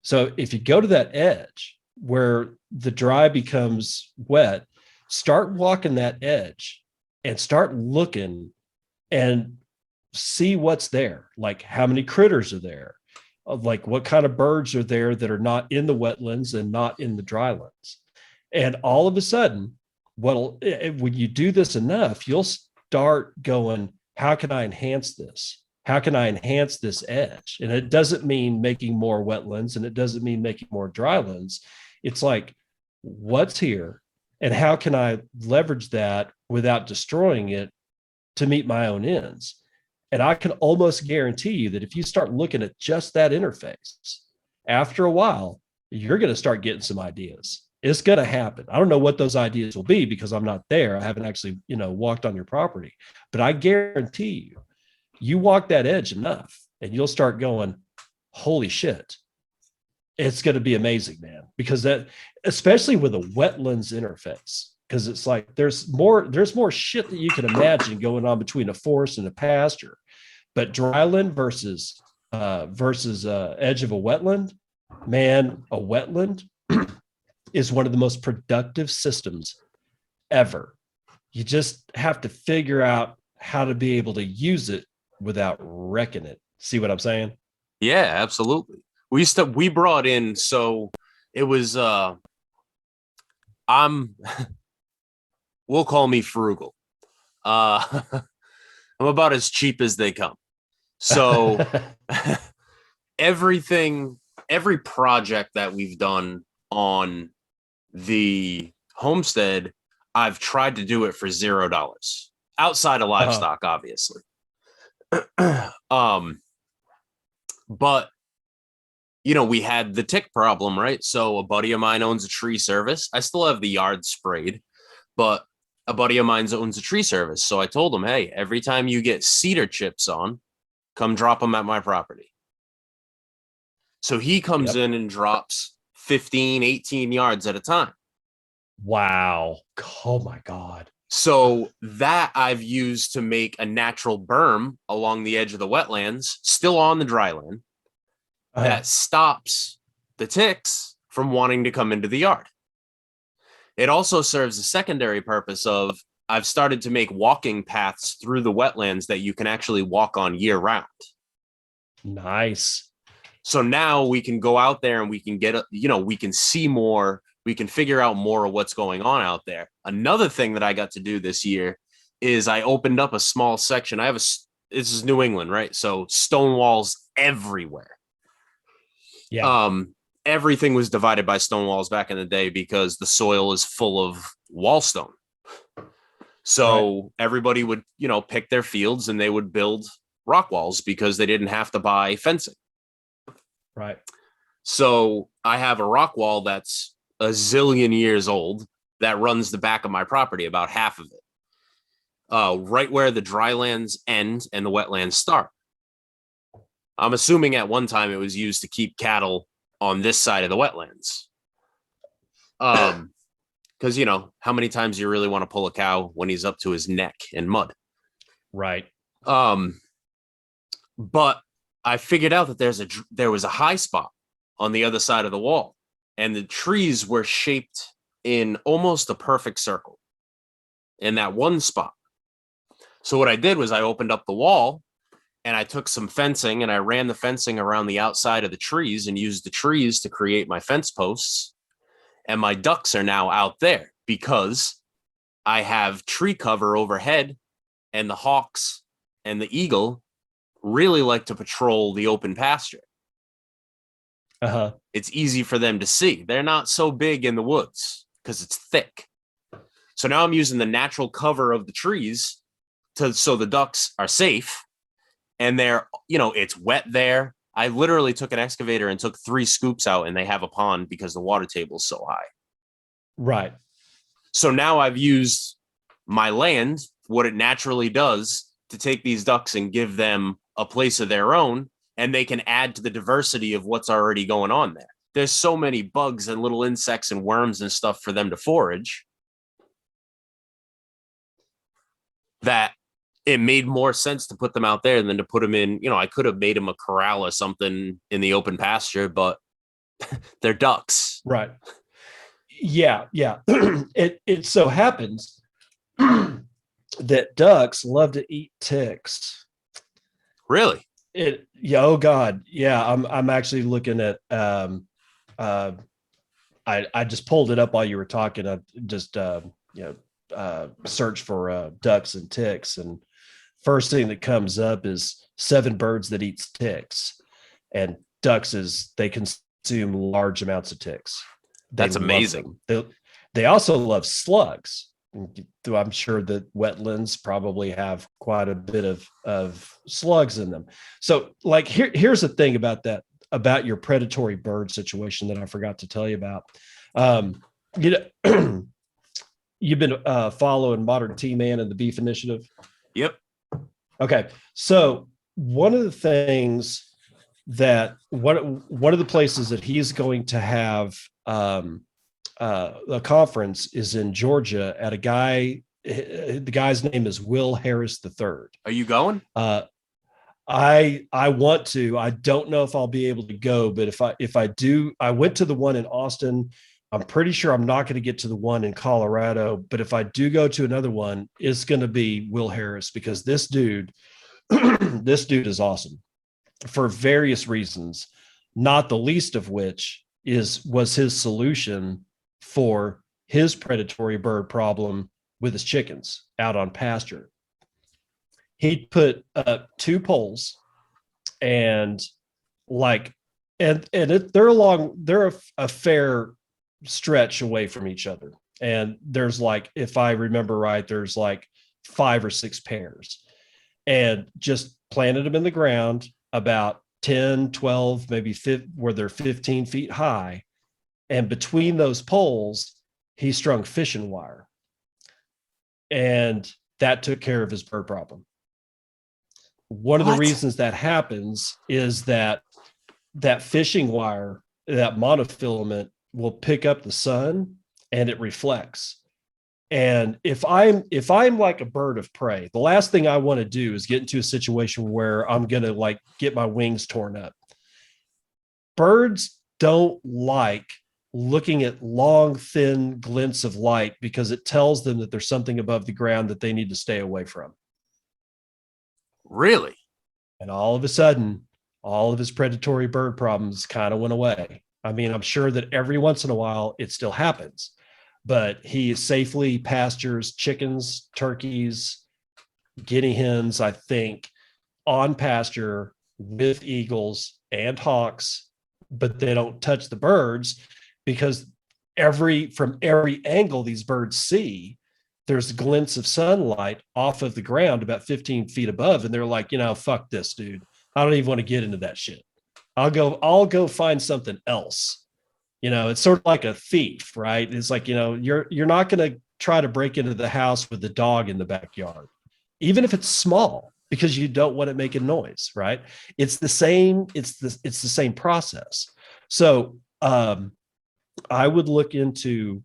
So if you go to that edge where the dry becomes wet, start walking that edge and start looking and see what's there. Like how many critters are there? Like what kind of birds are there that are not in the wetlands and not in the drylands? And all of a sudden, when you do this enough, you'll start going, how can I enhance this? How can I enhance this edge? And it doesn't mean making more wetlands and it doesn't mean making more drylands. It's like, what's here and how can I leverage that without destroying it to meet my own ends? And I can almost guarantee you that if you start looking at just that interface, after a while, you're going to start getting some ideas. It's going to happen. I don't know what those ideas will be because I'm not there. I haven't actually, walked on your property, but I guarantee you walk that edge enough and you'll start going, holy shit. It's going to be amazing, man. Because that, especially with a wetlands interface, because it's like there's more shit that you can imagine going on between a forest and a pasture. But dryland versus edge of a wetland, man, a wetland is one of the most productive systems ever. You just have to figure out how to be able to use it without wrecking it. See what I'm saying?
Yeah, absolutely. We brought in, so it was we'll call me frugal. I'm about as cheap as they come. So every project that we've done on the homestead, I've tried to do it for $0 outside of livestock, obviously. But we had the tick problem, right? So a buddy of mine owns a tree service. I still have the yard sprayed, but a buddy of mine owns a tree service. So I told him, hey, every time you get cedar chips on, come drop them at my property. So he comes in and drops 15, 18 yards at a time.
Wow. Oh my God.
So that I've used to make a natural berm along the edge of the wetlands, still on the dry land, that stops the ticks from wanting to come into the yard. It also serves a secondary purpose of I've started to make walking paths through the wetlands that you can actually walk on year round.
Nice.
So now we can go out there and we can get, we can see more, we can figure out more of what's going on out there. Another thing that I got to do this year is I opened up a small section. This is New England, right? So stone walls everywhere.
Yeah.
Everything was divided by stone walls back in the day because the soil is full of wall stone. So everybody would, pick their fields and they would build rock walls because they didn't have to buy fencing.
Right.
So I have a rock wall that's a zillion years old that runs the back of my property, about half of it, right where the drylands end and the wetlands start. I'm assuming at one time it was used to keep cattle on this side of the wetlands. Because, how many times you really want to pull a cow when he's up to his neck in mud?
Right.
But I figured out that there was a high spot on the other side of the wall, and the trees were shaped in almost a perfect circle in that one spot. So what I did was I opened up the wall and I took some fencing and I ran the fencing around the outside of the trees and used the trees to create my fence posts. And my ducks are now out there because I have tree cover overhead, and the hawks and the eagle really like to patrol the open pasture. It's easy for them to see. They're not so big in the woods because it's thick. So now I'm using the natural cover of the trees so the ducks are safe, and they're, it's wet there. I literally took an excavator and took 3 scoops out, and they have a pond because the water table is so high.
Right.
So now I've used my land, what it naturally does, to take these ducks and give them a place of their own, and they can add to the diversity of what's already going on there. There's so many bugs and little insects and worms and stuff for them to forage that it made more sense to put them out there than to put them in, I could have made them a corral or something in the open pasture, but they're ducks.
Right. Yeah. It so happens that ducks love to eat ticks.
Really?
Yeah. Oh God. Yeah. I'm actually looking at, I just pulled it up while you were talking. I just, search for ducks and ticks. And first thing that comes up is 7 birds that eats ticks. And ducks they consume large amounts of ticks.
That's amazing.
They also love slugs. I'm sure that wetlands probably have quite a bit of slugs in them. So like here's the thing about that, about your predatory bird situation that I forgot to tell you about. You've been following Modern T-Man and the Beef Initiative.
Yep.
Okay. So one of the things that one of the places that he's going to have a conference is in Georgia at the guy's name is Will Harris III.
Are you going?
I want to. I don't know if I'll be able to go, but if I do, I went to the one in Austin. I'm pretty sure I'm not going to get to the one in Colorado, but if I do go to another one, it's going to be Will Harris, because this dude is awesome for various reasons, not the least of which was his solution for his predatory bird problem with his chickens out on pasture. He put up 2 poles, and they're a fair stretch away from each other. And there's if I remember right, there's 5 or 6 pairs, and just planted them in the ground about 10, 12, maybe 15, where they're 15 feet high. And between those poles, he strung fishing wire, and that took care of his bird problem. One of the reasons that happens is that fishing wire, that monofilament, will pick up the sun and it reflects. And if I'm like a bird of prey, the last thing I want to do is get into a situation where I'm going to get my wings torn up. Birds don't like looking at long, thin glints of light, because it tells them that there's something above the ground that they need to stay away from.
Really?
And all of a sudden, all of his predatory bird problems kind of went away. I mean, I'm sure that every once in a while it still happens, but he safely pastures chickens, turkeys, guinea hens, I think, on pasture with eagles and hawks, but they don't touch the birds, because from every angle these birds see, there's glints of sunlight off of the ground about 15 feet above. And they're like, fuck this, dude. I don't even want to get into that shit. I'll go find something else. It's sort of like a thief, right? It's like, you're not going to try to break into the house with the dog in the backyard, even if it's small, because you don't want it making noise, right? It's the same process. So I would look into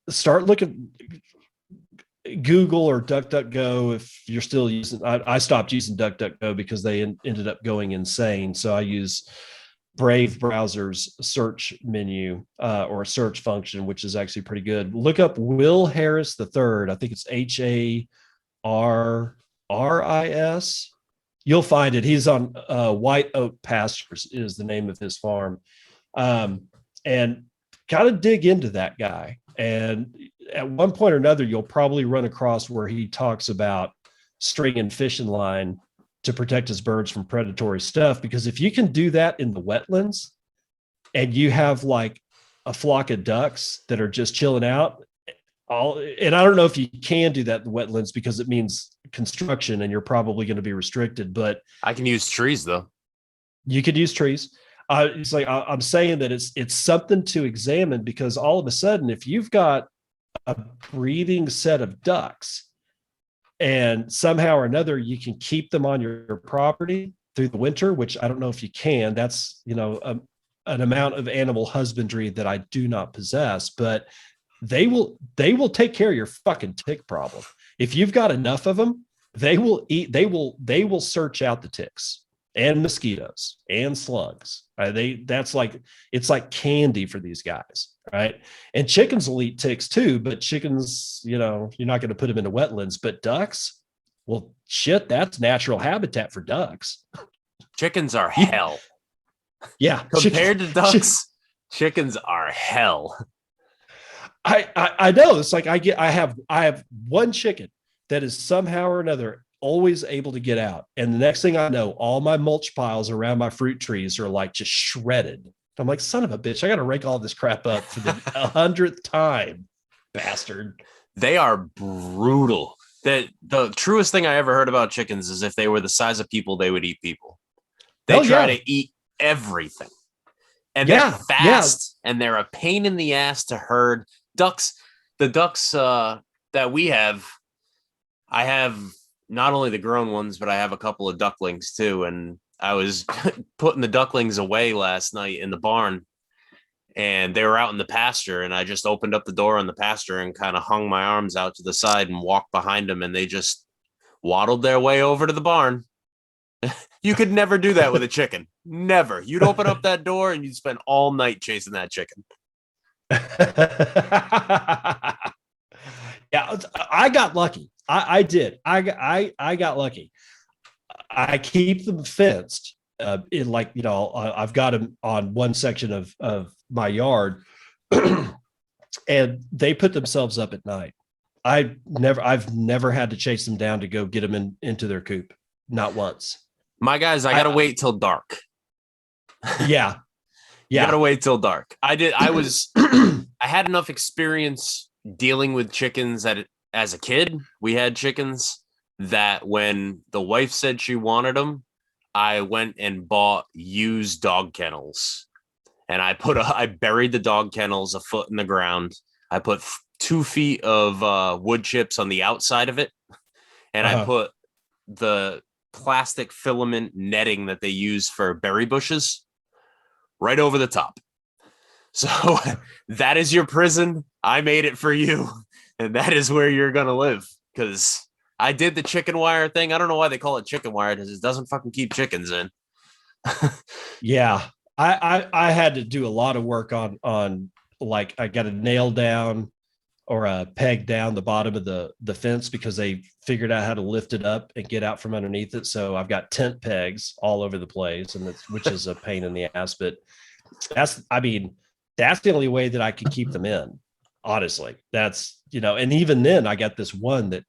start looking Google or DuckDuckGo if you're still using. I stopped using DuckDuckGo because they ended up going insane. So I use Brave browser's search menu or search function, which is actually pretty good. Look up Will Harris III. I think it's HARRIS. You'll find it. He's on White Oak Pastures is the name of his farm. And kind of dig into that guy. And at one point or another, you'll probably run across where he talks about stringing fishing line to protect his birds from predatory stuff. Because if you can do that in the wetlands and you have a flock of ducks that are just chilling out, and I don't know if you can do that in the wetlands because it means construction and you're probably going to be restricted, but
I can use trees though.
You could use trees. It's I'm saying that it's something to examine, because all of a sudden, if you've got a breeding set of ducks and somehow or another you can keep them on your property through the winter, which I don't know if you can, that's, an amount of animal husbandry that I do not possess, but they will take care of your fucking tick problem. If you've got enough of them, they will eat. They will search out the ticks and mosquitoes and slugs. That's like, it's like candy for these guys, right? And chickens will eat ticks too, but chickens, you're not going to put them into wetlands. But ducks, well, shit, that's natural habitat for ducks.
Chickens are hell.
Yeah,
Compared to ducks, chickens are hell.
I know. It's like I have one chicken that is somehow or another always able to get out. And the next thing I know, all my mulch piles around my fruit trees are like just shredded. I'm like, son of a bitch, I got to rake all this crap up for the 100th time, bastard.
They are brutal. The truest thing I ever heard about chickens is if they were the size of people, they would eat people. They try to eat everything. And they're fast and they're a pain in the ass to herd. The ducks that we have, I have not only the grown ones, but I have a couple of ducklings too. And I was putting the ducklings away last night in the barn, and they were out in the pasture, and I just opened up the door on the pasture and kind of hung my arms out to the side and walked behind them, and they just waddled their way over to the barn. You could never do that with a chicken. Never. You'd open up that door and you'd spend all night chasing that chicken.
Yeah, I got lucky. I did. I got lucky. I keep them fenced. I've got them on one section of my yard, and they put themselves up at night. I've never had to chase them down to go get them into their coop. Not once.
My guys, I gotta wait till dark.
Yeah.
You gotta wait till dark. I had enough experience dealing with chickens as a kid. We had chickens that when the wife said she wanted them, I went and bought used dog kennels, and I buried the dog kennels a foot in the ground. I put 2 feet of wood chips on the outside of it, and I put the plastic filament netting that they use for berry bushes right over the top. So that is your prison. I made it for you, and that is where you're gonna live. Because I did the chicken wire thing. I don't know why they call it chicken wire, because it doesn't fucking keep chickens in.
Yeah, I had to do a lot of work on like, I got to nail down or peg down the bottom of the fence, because they figured out how to lift it up and get out from underneath it. So I've got tent pegs all over the place, which is a pain in the ass. But that's the only way that I could keep them in. Honestly, that's, and even then I got this one that,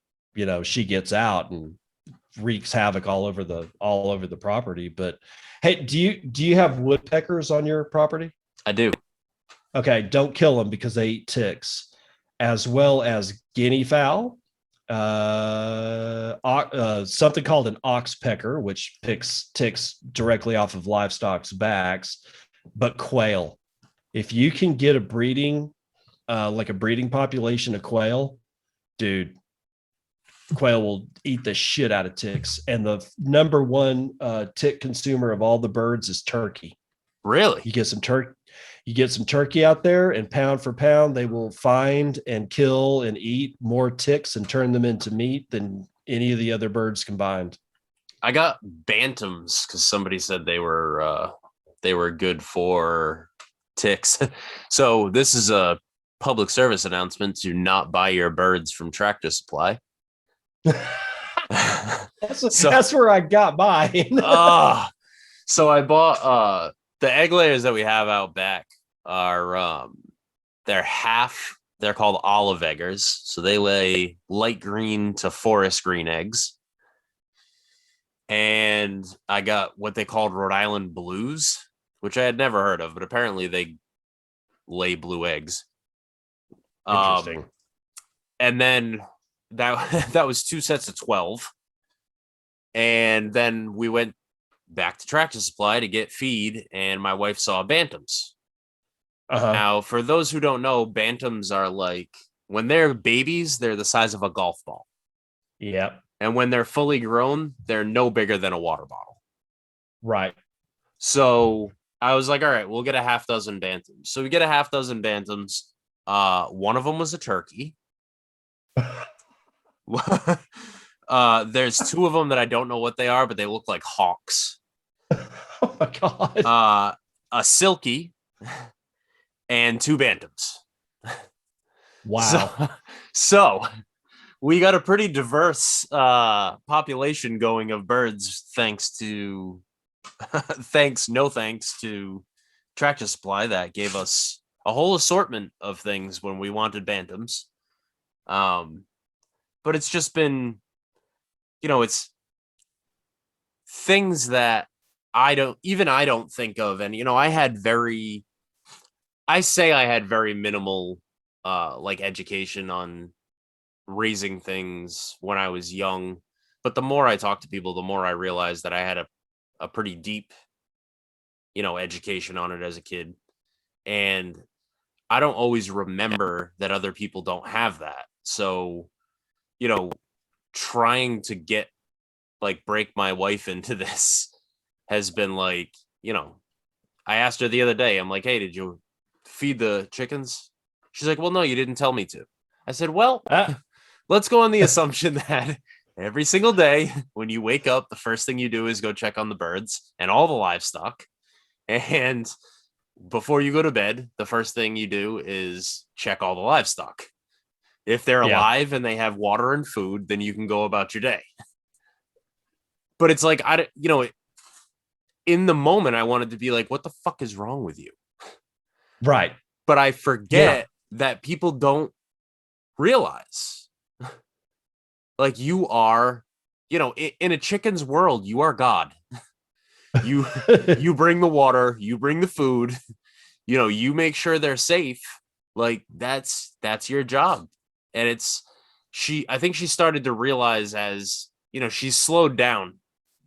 she gets out and wreaks havoc all over the property. But hey, do you have woodpeckers on your property?
I do.
Okay, don't kill them because they eat ticks, as well as guinea fowl, something called an oxpecker, which picks ticks directly off of livestock's backs, but quail. If you can get a breeding population of quail, dude, quail will eat the shit out of ticks. And the number one tick consumer of all the birds is turkey.
Really?
You get some turkey out there, and pound for pound, they will find and kill and eat more ticks and turn them into meat than any of the other birds combined.
I got bantams because somebody said they were good for ticks. So this is a public service announcement: to not buy your birds from Tractor Supply.
That's where I got mine.
So I bought the egg layers that we have out back are they're called olive eggers. So they lay light green to forest green eggs. And I got what they called Rhode Island Blues, which I had never heard of, but apparently they lay blue eggs.
Interesting.
And then that was 2 sets of 12. And then we went back to Tractor Supply to get feed, and my wife saw bantams. Now, for those who don't know, bantams are like, when they're babies, they're the size of a golf ball.
Yep.
And when they're fully grown, they're no bigger than a water bottle.
Right.
So I was like, all right, we'll get a half dozen bantams. So we get a half dozen bantams. One of them was a turkey. There's two of them that I don't know what they are, but they look like hawks.
Oh my God.
A silky and two bantams. So,
Wow.
so we got a pretty diverse population going of birds, thanks to no thanks to Tractor Supply that gave us a whole assortment of things when we wanted bantams. But it's just been, it's things that I don't think of. And, I say I had very minimal, like education on raising things when I was young. But the more I talk to people, the more I realize that I had a pretty deep, education on it as a kid. And I don't always remember that other people don't have that. So, you know, trying to break my wife into this has been like, I asked her the other day, I'm like, hey, did you feed the chickens? She's like, well, no, you didn't tell me to. I said, well,
Ah,
let's go on the assumption that every single day when you wake up, the first thing you do is go check on the birds and all the livestock. And before you go to bed, the first thing you do is check all the livestock. If they're
yeah.
alive and they have water and food, then you can go about your day. But it's like, in the moment, I wanted to be like, what the fuck is wrong with you?
Right.
But I
Yeah.
forget that people don't realize, like, you are, in a chicken's world, you are God. You you bring the water, you bring the food, you make sure they're safe. Like, that's your job. And I think she started to realize, as she's slowed down.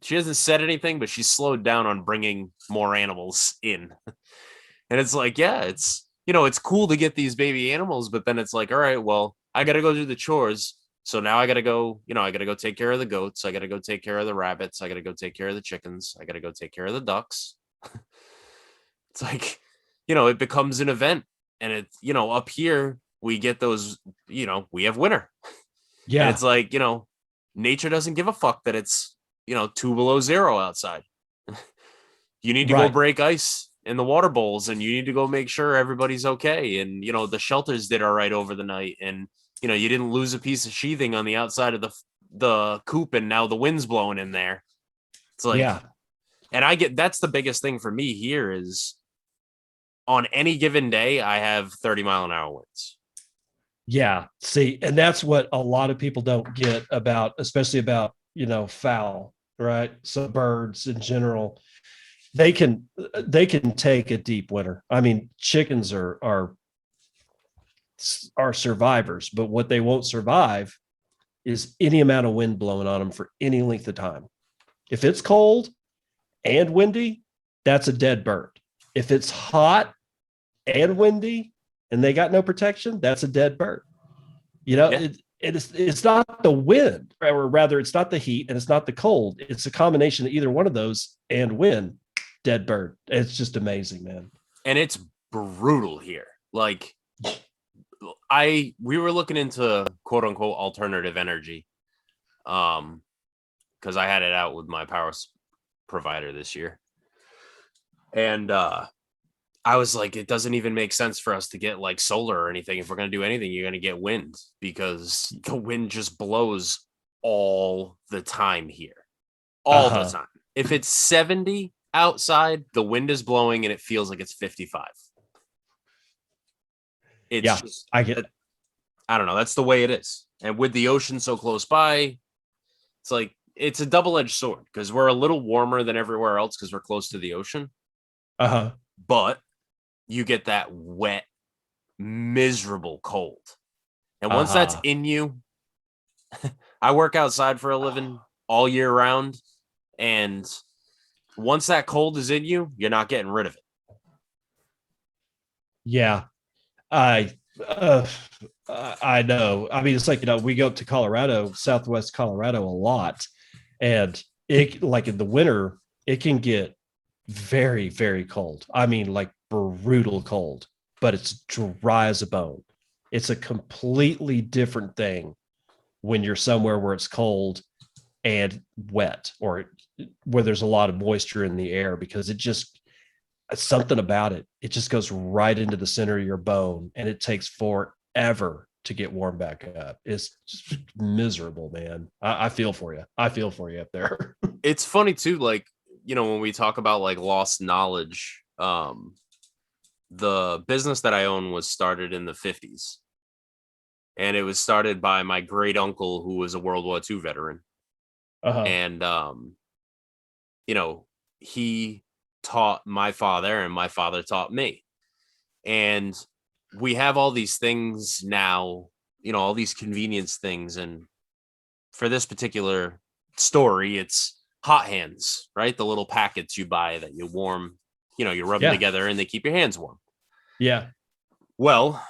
She hasn't said anything, but she's slowed down on bringing more animals in. And it's like, yeah, it's cool to get these baby animals, but then it's like, all right, well, I got to go do the chores. So now I got to go, I got to go take care of the goats. I got to go take care of the rabbits. I got to go take care of the chickens. I got to go take care of the ducks. It's like, it becomes an event. And up here, we get those, we have winter. And
Yeah.
it's like, nature doesn't give a fuck that it's, 2 below 0 outside. You need to go
Right.
break ice in the water bowls, and you need to go make sure everybody's okay. And, the shelters did all right over the night. And, you didn't lose a piece of sheathing on the outside of the coop, and now the wind's blowing in there. It's like,
Yeah.
and that's the biggest thing for me here is on any given day, I have 30-mile-an-hour winds.
Yeah. See, and that's what a lot of people don't get about, especially about, fowl, right? So birds in general, they can take a deep winter. I mean, chickens are survivors, but what they won't survive is any amount of wind blowing on them for any length of time. If it's cold and windy, that's a dead bird. If it's hot and windy and they got no protection, that's a dead bird.
Yeah.
It's not the wind, or rather, it's not the heat and it's not the cold. It's a combination of either one of those and wind. Dead bird. It's just amazing, man.
And it's brutal here. Like, we were looking into quote unquote alternative energy. Because I had it out with my power provider this year. And I was like, it doesn't even make sense for us to get like solar or anything. If we're going to do anything, you're going to get wind, because the wind just blows all the time here. All the time. If it's 70 outside, the wind is blowing and it feels like it's 55. It's just,
I get it.
I don't know. That's the way it is. And with the ocean so close by, it's like, it's a double-edged sword, because we're a little warmer than everywhere else because we're close to the ocean. But you get that wet, miserable cold. And once that's in you, I work outside for a living all year round. And once that cold is in you, you're not getting rid of it.
Yeah. I know. I mean, it's like, we go up to Colorado, Southwest Colorado a lot. And it, like in the winter, it can get very, very cold. I mean, like brutal cold, but it's dry as a bone. It's a completely different thing when you're somewhere where it's cold and wet, or where there's a lot of moisture in the air, because it just, something about it, it just goes right into the center of your bone, and it takes forever to get warm back up. It's just miserable, man. I feel for you. I feel for you up there.
It's funny too, like, when we talk about like lost knowledge, the business that I own was started in the 50s, and it was started by my great uncle, who was a World War II veteran.
Uh-huh.
And he taught my father, and my father taught me. And we have all these things now, all these convenience things. And for this particular story, it's hot hands, right? The little packets you buy that you warm, you rub them together and they keep your hands warm.
Yeah.
Well,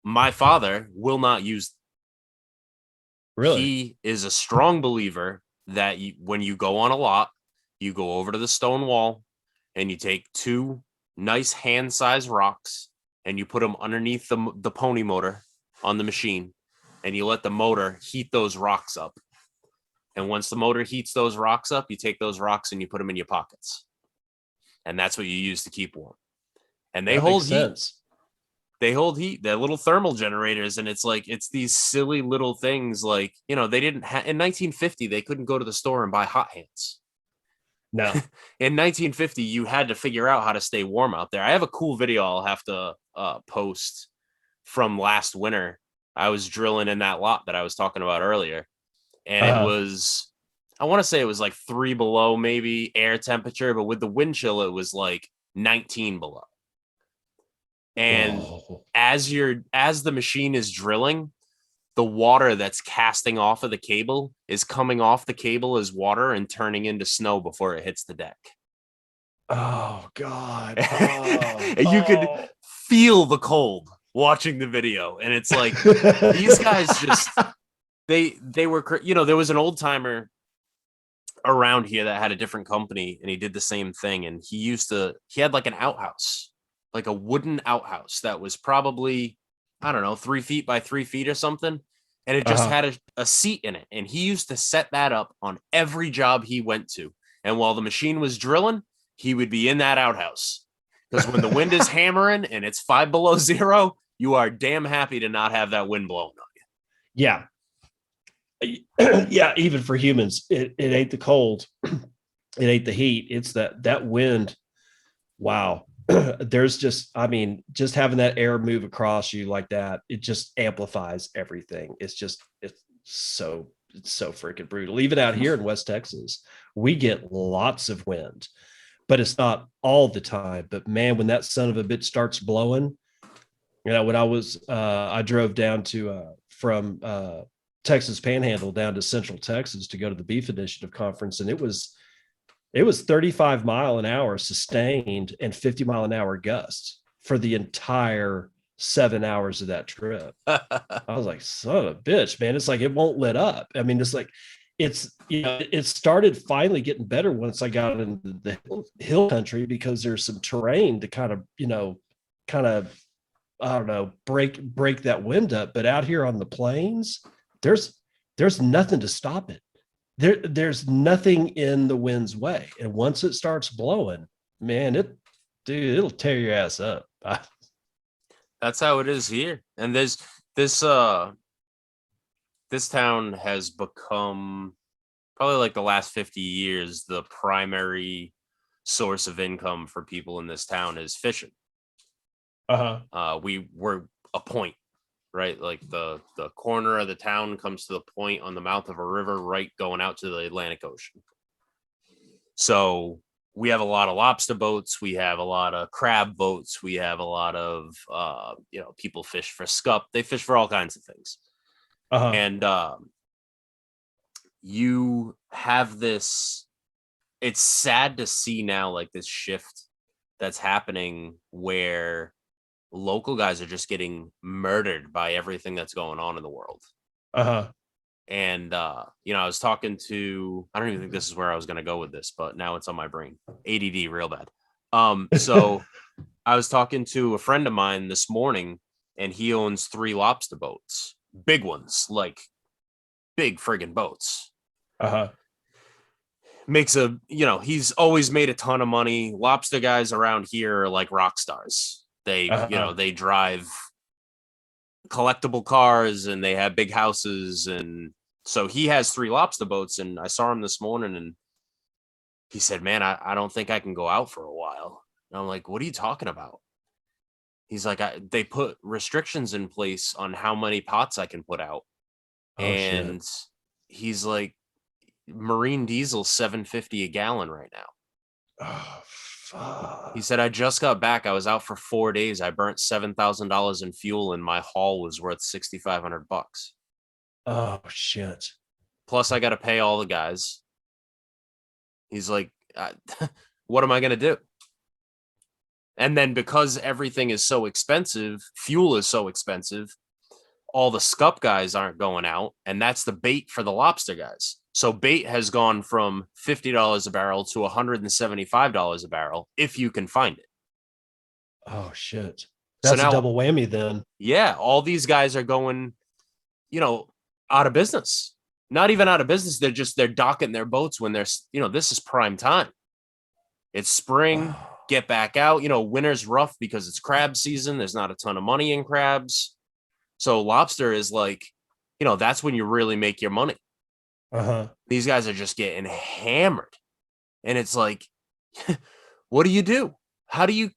my father will not use.
Really?
He is a strong believer that when you go on a lot, you go over to the stone wall and you take 2 nice hand-sized rocks and you put them underneath the pony motor on the machine, and you let the motor heat those rocks up. And once the motor heats those rocks up, you take those rocks and you put them in your pockets. And that's what you use to keep warm. And they hold heat. They hold heat. They're little thermal generators. And it's like, it's these silly little things. Like, they didn't have, in 1950, they couldn't go to the store and buy hot hands.
No.
In 1950, you had to figure out how to stay warm out there. I have a cool video I'll have to post from last winter. I was drilling in that lot that I was talking about earlier. And it was, I want to say it was like 3 below, maybe, air temperature, but with the wind chill, it was like 19 below. And as the machine is drilling, the water that's casting off of the cable is coming off the cable as water and turning into snow before it hits the deck.
Oh God.
And you could feel the cold watching the video. And it's like, these guys just, they were, there was an old timer around here that had a different company, and he did the same thing. And he had like an outhouse, like a wooden outhouse that was probably, I don't know, 3 feet by 3 feet or something. And it just had a seat in it. And he used to set that up on every job he went to. And while the machine was drilling, he would be in that outhouse. Because when the wind is hammering and it's 5 below zero, you are damn happy to not have that wind blowing on you.
Yeah. Yeah. Even for humans, it ain't the cold. It ain't the heat. It's that wind. Wow. There's just having that air move across you like that, it just amplifies everything. It's so freaking brutal. Even out here in West Texas, we get lots of wind, but it's not all the time. But man, when that son of a bitch starts blowing, when I drove down from Texas Panhandle down to Central Texas to go to the Beef Initiative conference, and it was 35 mile an hour sustained and 50 mile an hour gusts for the entire 7 hours of that trip. I was like, son of a bitch, man. It's like, it won't let up. I mean, it's like, it started finally getting better once I got into the hill country, because there's some terrain to kind of, I don't know, break that wind up. But out here on the plains, there's nothing to stop it. There's nothing in the wind's way. And once it starts blowing, man, it'll tear your ass up.
That's how it is here. And this town has become, probably like the last 50 years, the primary source of income for people in this town is fishing. We were a point, right? Like the corner of the town comes to the point on the mouth of a river, right, going out to the Atlantic Ocean. So we have a lot of lobster boats. We have a lot of crab boats. We have a lot of, people fish for scup. They fish for all kinds of things. And you have this, it's sad to see now, like this shift that's happening where local guys are just getting murdered by everything that's going on in the world. And I was talking to, I don't even think this is where I was going to go with this, but now it's on my brain. ADD real bad. So I was talking to a friend of mine this morning, and he owns 3 lobster boats, big ones, like big friggin' boats.
Uh-huh.
Makes he's always made a ton of money. Lobster guys around here are like rock stars.
Uh-huh.
They drive collectible cars and they have big houses. And so he has 3 lobster boats. And I saw him this morning and he said, man, I don't think I can go out for a while. And I'm like, what are you talking about? He's like, they put restrictions in place on how many pots I can put out.
Oh shit.
And he's like, marine diesel $7.50 a gallon right now.
Oh
He
fuck.
said, I just got back. I was out for 4 days. I burnt $7,000 in fuel and my haul was worth $6,500.
Oh shit.
Plus I got to pay all the guys. He's like, what am I going to do? And then because everything is so expensive, fuel is so expensive, all the scup guys aren't going out. And that's the bait for the lobster guys. So bait has gone from $50 a barrel to $175 a barrel if you can find it.
Oh shit.
So
That's a
now,
double whammy then.
yeah, all these guys are going, out of business. Not even out of business. They're docking their boats when this is prime time. It's spring,
Oh,
get back out. Winter's rough because it's crab season. There's not a ton of money in crabs. So lobster is like, that's when you really make your money.
uh-huh.
These guys are just getting hammered. And it's like, what do you do? How do you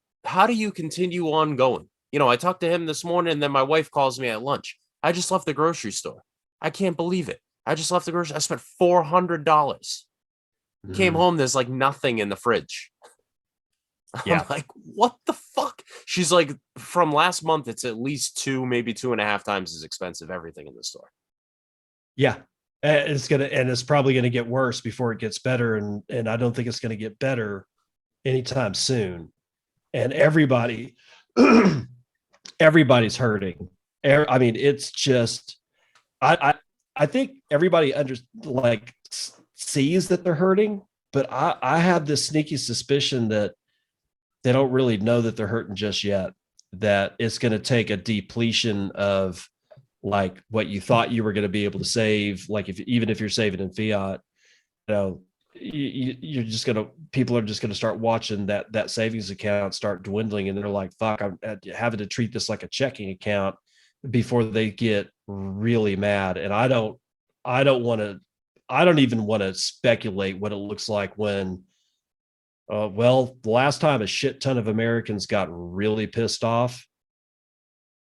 continue on going? I talked to him this morning and then my wife calls me at lunch. I just left the grocery store. I can't believe it. I just left the grocery. I spent $400. Came
Mm,
home. There's like nothing in the fridge. I'm
yeah.
like, what the fuck? She's like, from last month, it's at least 2, maybe 2.5 times as expensive, everything in the store.
Yeah. And it's probably gonna get worse before it gets better. And I don't think it's gonna get better anytime soon. And everybody's hurting. I mean, it's just I think everybody sees that they're hurting, but I have this sneaky suspicion that they don't really know that they're hurting just yet. That it's going to take a depletion of like what you thought you were going to be able to save. Like even if you're saving in fiat, you know, you're just gonna people are just gonna start watching that savings account start dwindling, and they're like, "Fuck, I'm having to treat this like a checking account," before they get really mad. And I don't want to, I don't even want to speculate what it looks like when. Well, the last time a shit ton of Americans got really pissed off,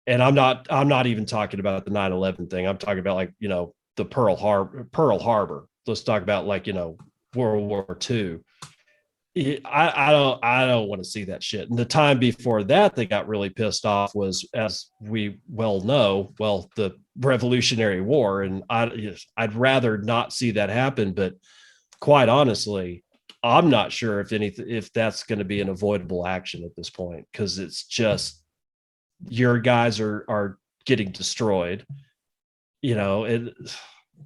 and I'm not even talking about the 9/11 thing. I'm talking about like the Pearl Harbor. Let's talk about like World War II. I don't want to see that shit. And the time before that, they got really pissed off was, as we well know, the Revolutionary War. And I'd rather not see that happen. But quite honestly, I'm not sure if that's going to be an avoidable action at this point, because it's just your guys are getting destroyed. And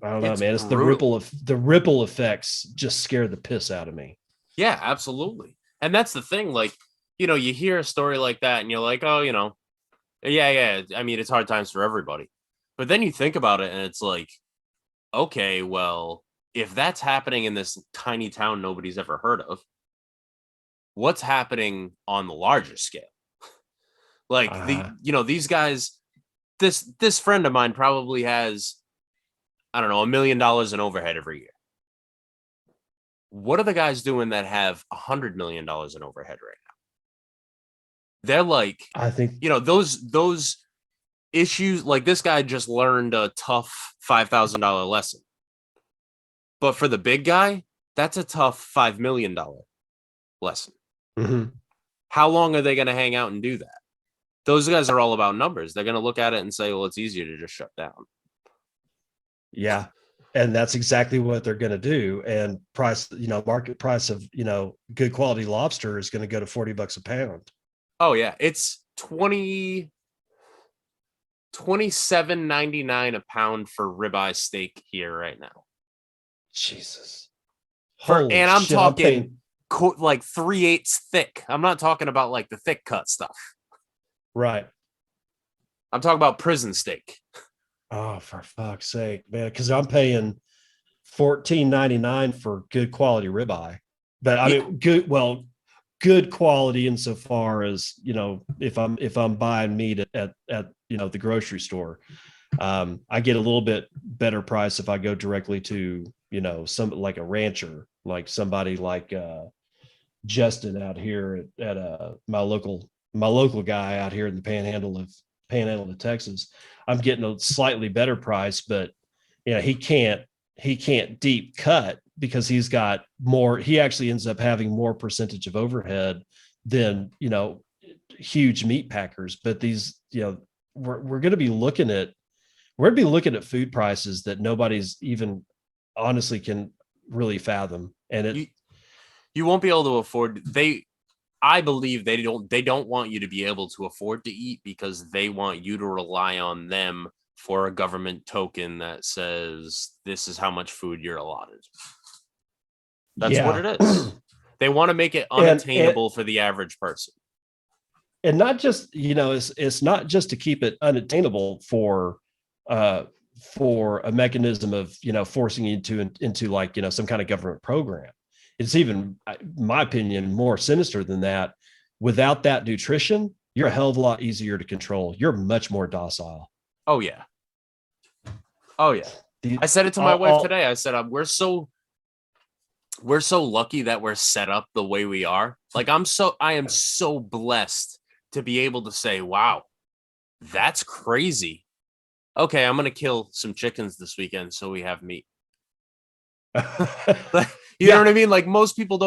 I don't know,
It's
man. It's
brutal.
the ripple effects just scare the piss out of me.
Yeah, absolutely. And that's the thing. Like, you hear a story like that and you're like, oh, yeah. I mean, it's hard times for everybody. But then you think about it and it's like, okay, well, if that's happening in this tiny town nobody's ever heard of, what's happening on the larger scale? Like
Uh,
these guys, this friend of mine probably has, I don't know, $1 million in overhead every year. What are the guys doing that have $100 million in overhead right now? They're like,
I think
those issues. Like this guy just learned a tough $5,000 lesson, but for the big guy, that's a tough $5 million lesson.
mhm.
How long are they going to hang out and do that? Those guys are all about numbers. They're going to look at it and say, well, it's easier to just shut down.
Yeah. And that's exactly what they're going to do. And market price of, good quality lobster is going to go to $40 a pound.
Oh yeah, it's 27.99 a pound for ribeye steak here right now.
Jesus. Holy
And I'm
shit. I'm
talking
paying.
like 3/8 thick. I'm not talking about like the thick cut stuff.
Right.
I'm talking about prison steak.
Oh, for fuck's sake, man! Because I'm paying $14.99 for good quality ribeye. But I
Yeah,
mean, good. Well, good quality insofar as, if I'm buying meat at the grocery store. I get a little bit better price if I go directly to, some like a rancher, like somebody like Justin out here at my local guy out here in the panhandle of Texas. I'm getting a slightly better price, but he can't deep cut because he's got more. He actually ends up having more percentage of overhead than huge meat packers. But these, we're going to be looking at food prices that nobody's even honestly can really fathom, and it
you you won't be able to afford. I believe they don't want you to be able to afford to eat because they want you to rely on them for a government token that says this is how much food you're allotted. That's what
yeah.
it is. They want to make it
and
unattainable for the average person.
and not just, it's not just to keep it unattainable uh for a mechanism of, forcing you into like, some kind of government program. It's even, in my opinion, more sinister than that. Without that nutrition, you're a hell of a lot easier to control. You're much more docile.
Oh yeah. Oh yeah.
the
I said it to my wife
all
today. I said, we're so lucky that we're set up the way we are. Like I am so blessed to be able to say, wow, that's crazy. Okay, I'm gonna kill some chickens this weekend so we have meat. You know
Yeah.
what I mean? Like most people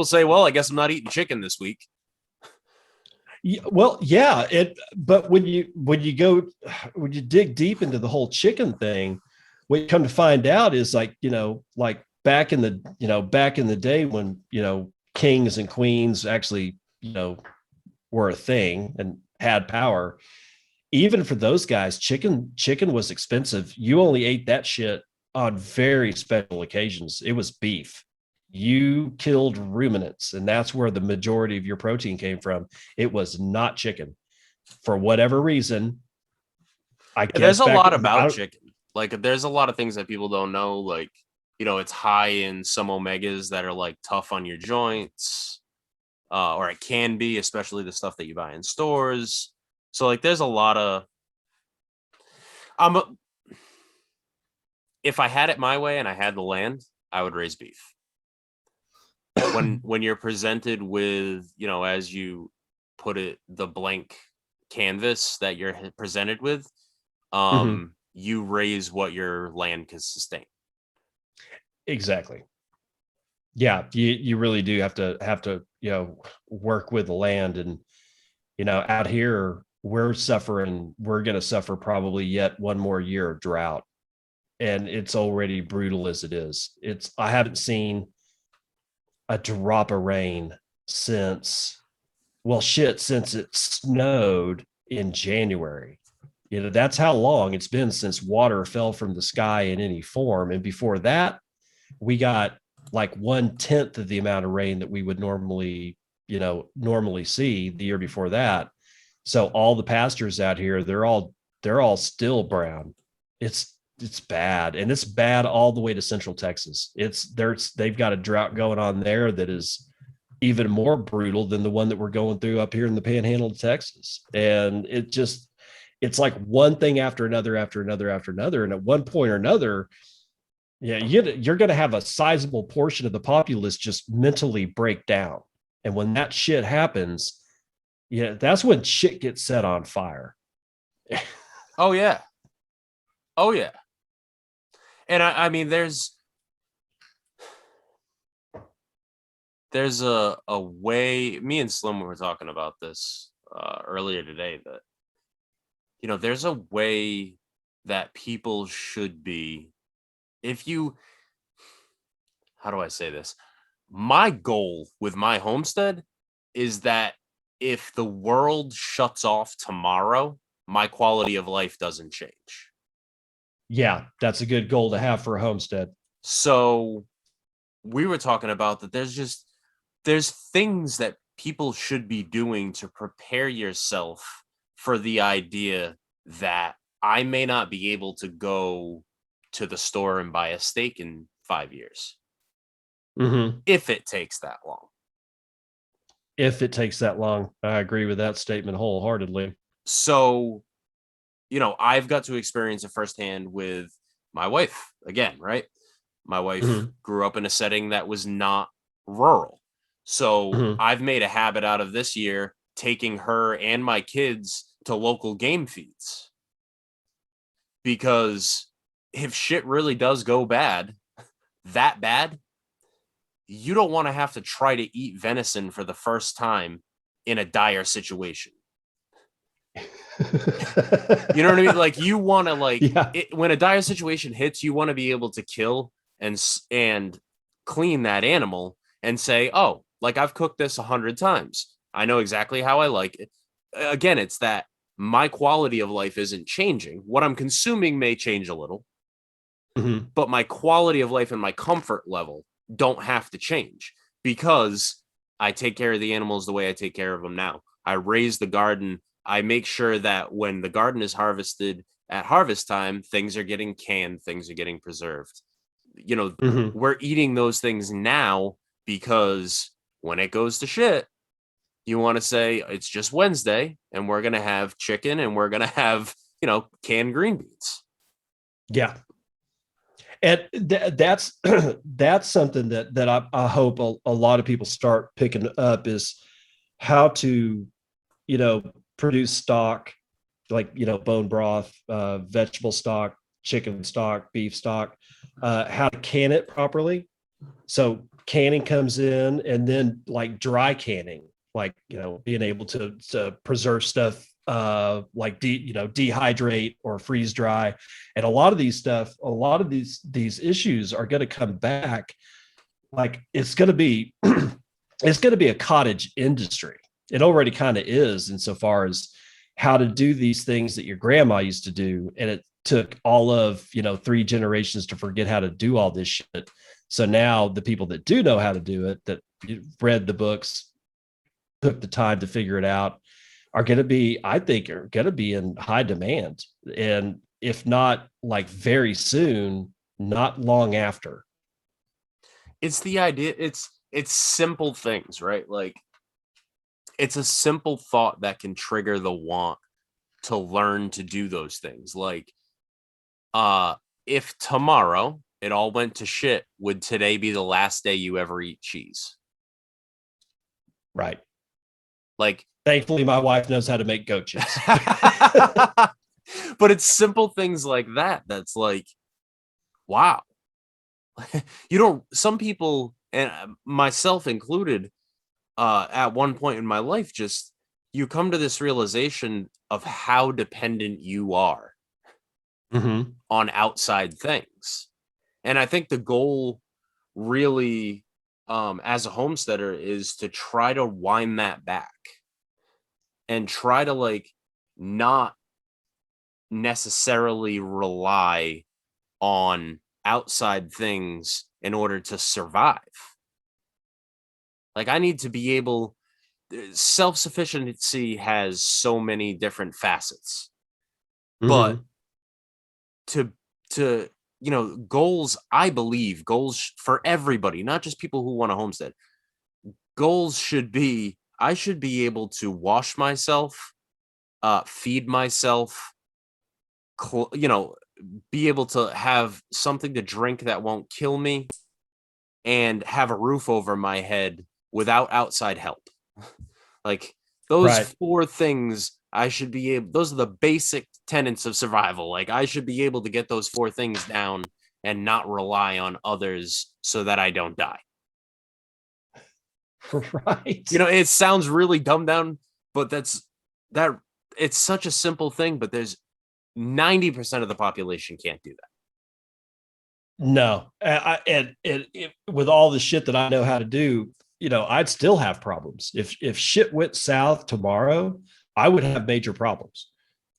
say, well, I guess I'm not eating chicken this week.
Well, yeah, but when you dig deep into the whole chicken thing, what you come to find out is, like, like back in the day when, kings and queens actually, were a thing and had power. Even for those guys, chicken was expensive. You only ate that shit on very special occasions. It was beef. You killed ruminants, and that's where the majority of your protein came from. It was not chicken for whatever reason. I
And there's
guess
a
back.
lot about
I,
chicken. Like there's a lot of things that people don't know. Like, it's high in some omegas that are like tough on your joints. Or it can be, especially the stuff that you buy in stores. So like there's a lot of I'm a, if I had it my way and I had the land, I would raise beef. When you're presented with, as you put it, the blank canvas that you're presented with,
Mhm.
you raise what your land can sustain.
Exactly. Yeah, you really do have to work with the land. And out here we're going to suffer probably yet one more year of drought, and it's already brutal as it is. I haven't seen a drop of rain since, well, shit, since it snowed in January. That's how long it's been since water fell from the sky in any form. And before that, we got like 1/10 of the amount of rain that we would normally see the year before that. So all the pastures out here, they're all still brown. It's bad, and it's bad all the way to Central Texas. They've got a drought going on there that is even more brutal than the one that we're going through up here in the Panhandle of Texas. And it's like one thing after another, after another, after another, and at one point or another, yeah, you're going to have a sizable portion of the populace just mentally break down. And when that shit happens, yeah, that's when shit gets set on fire.
Oh yeah. Oh yeah. And I mean there's a way. Me and Slim were talking about this earlier today, that there's a way that people should be. If you How do I say this? My goal with my homestead is that if the world shuts off tomorrow, my quality of life doesn't change.
Yeah, that's a good goal to have for a homestead.
So we were talking about that there's things that people should be doing to prepare yourself for the idea that I may not be able to go to the store and buy a steak in 5 years
Mm-hmm.
if it takes that long.
If it takes that long, I agree with that statement wholeheartedly.
So, I've got to experience it firsthand with my wife again, right? My wife
Mm-hmm.
grew up in a setting that was not rural. So
Mm-hmm.
I've made a habit out of this year taking her and my kids to local game feeds, because if shit really does go bad, that bad, you don't want to have to try to eat venison for the first time in a dire situation. You know what I mean? Like, you want to,
Yeah.
when a dire situation hits, you want to be able to kill and clean that animal and say, oh, like, I've cooked this 100 times. I know exactly how I like it. Again, it's that my quality of life isn't changing. What I'm consuming may change a little,
Mm-hmm.
but my quality of life and my comfort level don't have to change, because I take care of the animals the way I take care of them now. I raise the garden. I make sure that when the garden is harvested at harvest time, things are getting canned, things are getting preserved.
Mm-hmm.
We're eating those things now, because when it goes to shit, you want to say it's just Wednesday and we're going to have chicken and we're going to have, canned green beans.
Yeah. And that's that's something that I hope a lot of people start picking up, is how to, produce stock, like, bone broth, vegetable stock, chicken stock, beef stock, how to can it properly. So canning comes in, and then like dry canning, like, being able to preserve stuff, like dehydrate or freeze dry. And a lot of these issues are going to come back. Like, it's going to be it's going to be a cottage industry. It already kind of is, insofar as how to do these things that your grandma used to do, and it took all of 3 generations to forget how to do all this shit. So now the people that do know how to do it, that read the books, took the time to figure it out, are going to be, I think, are going to be in high demand. And if not like very soon, not long after.
It's the idea. It's simple things, right? Like, it's a simple thought that can trigger the want to learn to do those things. Like, uh, if tomorrow it all went to shit, would today be the last day you ever eat cheese?
Right.
Like,
Thankfully, my wife knows how to make goat cheese.
but it's simple things like that that's like, wow. Some people, and myself included, at one point in my life, just, you come to this realization of how dependent you are
Mm-hmm.
on outside things. And I think the goal, really, as a homesteader, is to try to wind that back and try to, like, not necessarily rely on outside things in order to survive. Like, I need to be able, self-sufficiency has so many different facets, but
Mm-hmm.
to to goals, I believe goals for everybody, not just people who want a homestead. Goals should be, I should be able to wash myself, feed myself, cl- you know be able to have something to drink that won't kill me, and have a roof over my head without outside help. Like, those
Right.
four things, I should be able, those are the basic tenets of survival. Like, I should be able to get those four things down and not rely on others so that I don't die.
Right.
It sounds really dumbed down, but that it's such a simple thing, but there's 90% of the population can't do that.
No, with all the shit that I know how to do, I'd still have problems. If shit went south tomorrow, I would have major problems.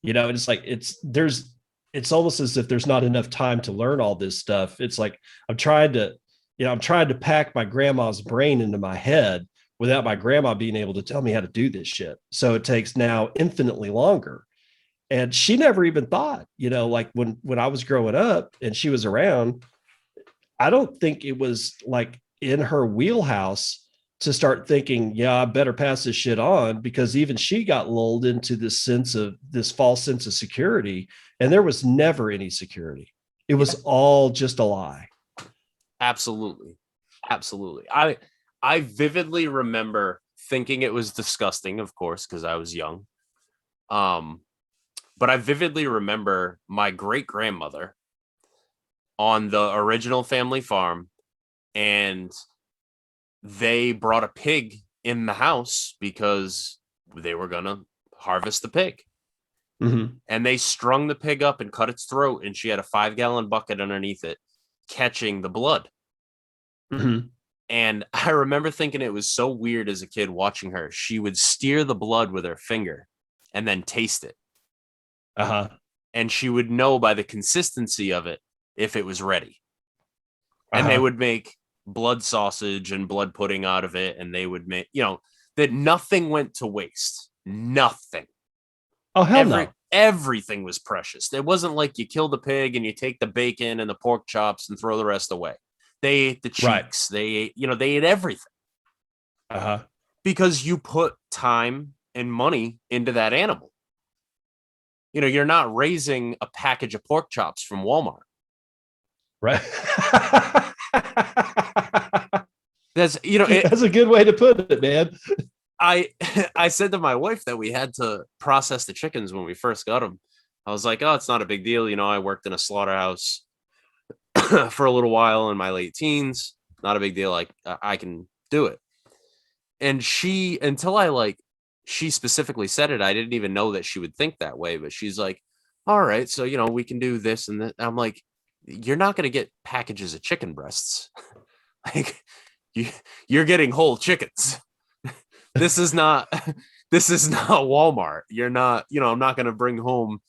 And it's like it's almost as if there's not enough time to learn all this stuff. It's like I'm trying to pack my grandma's brain into my head without my grandma being able to tell me how to do this shit. So it takes now infinitely longer. And she never even thought, like when I was growing up and she was around, I don't think it was like in her wheelhouse to start thinking, yeah, I better pass this shit on, because even she got lulled into this false sense of security. And there was never any security. It was all just a lie.
Absolutely. Absolutely. I vividly remember thinking it was disgusting, of course, because I was young. But I vividly remember my great grandmother on the original family farm, and they brought a pig in the house because they were gonna harvest the pig.
Mm-hmm.
And they strung the pig up and cut its throat, and she had a 5-gallon bucket underneath it catching the blood.
Mm-hmm.
And I remember thinking it was so weird as a kid watching her. She would steer the blood with her finger and then taste it.
Uh-huh.
And she would know by the consistency of it if it was ready. And they
Uh-huh.
would make blood sausage and blood pudding out of it. And they would make, that nothing went to waste. Nothing.
Oh, hell no.
Everything was precious. It wasn't like you kill the pig and you take the bacon and the pork chops and throw the rest away. They ate the cheeks. Right. They ate everything.
Uh-huh.
Because you put time and money into that animal. You're not raising a package of pork chops from Walmart.
Right.
That's
that's a good way to put it, man.
I said to my wife that we had to process the chickens when we first got them. I was like, oh, it's not a big deal. I worked in a slaughterhouse for a little while in my late teens. Not a big deal. Like, I can do it. And she specifically said it, I didn't even know that she would think that way. But she's like, all right, so, we can do this and that. I'm like, you're not going to get packages of chicken breasts. Like, you're getting whole chickens. This is not Walmart. You're not, I'm not going to bring home,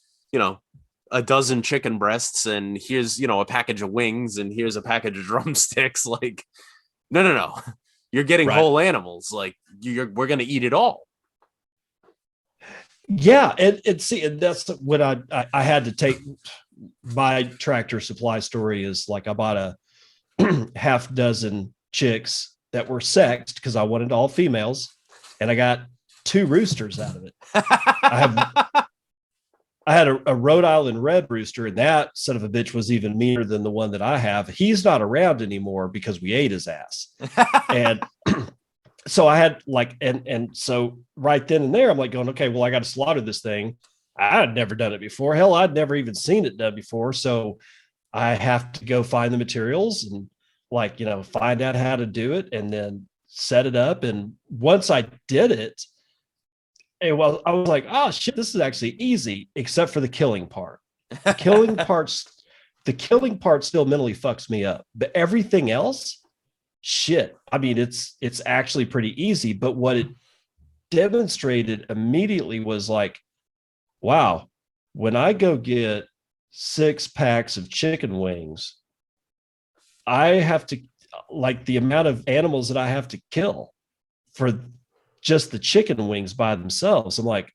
a dozen chicken breasts and here's, a package of wings and here's a package of drumsticks. Like, no. You're getting whole animals. Like, we're going to eat it all.
Yeah. And see, and that's what I had to take. My Tractor Supply story is like, I bought a half dozen chicks that were sexed because I wanted all females, and I got 2 roosters out of it. I had a Rhode Island red rooster, and that son of a bitch was even meaner than the one that I have. He's not around anymore because we ate his ass. And so I had and so right then and there, I'm like going, okay, well, I got to slaughter this thing. I had never done it before. Hell, I'd never even seen it done before. So I have to go find the materials and find out how to do it and then set it up. And once I did it, I was like, oh shit, this is actually easy, except for the killing part. The killing part still mentally fucks me up. But everything else, shit. I mean, it's actually pretty easy. But what it demonstrated immediately was like, wow, when I go get 6 packs of chicken wings, I have to, the amount of animals that I have to kill for just the chicken wings by themselves. I'm like,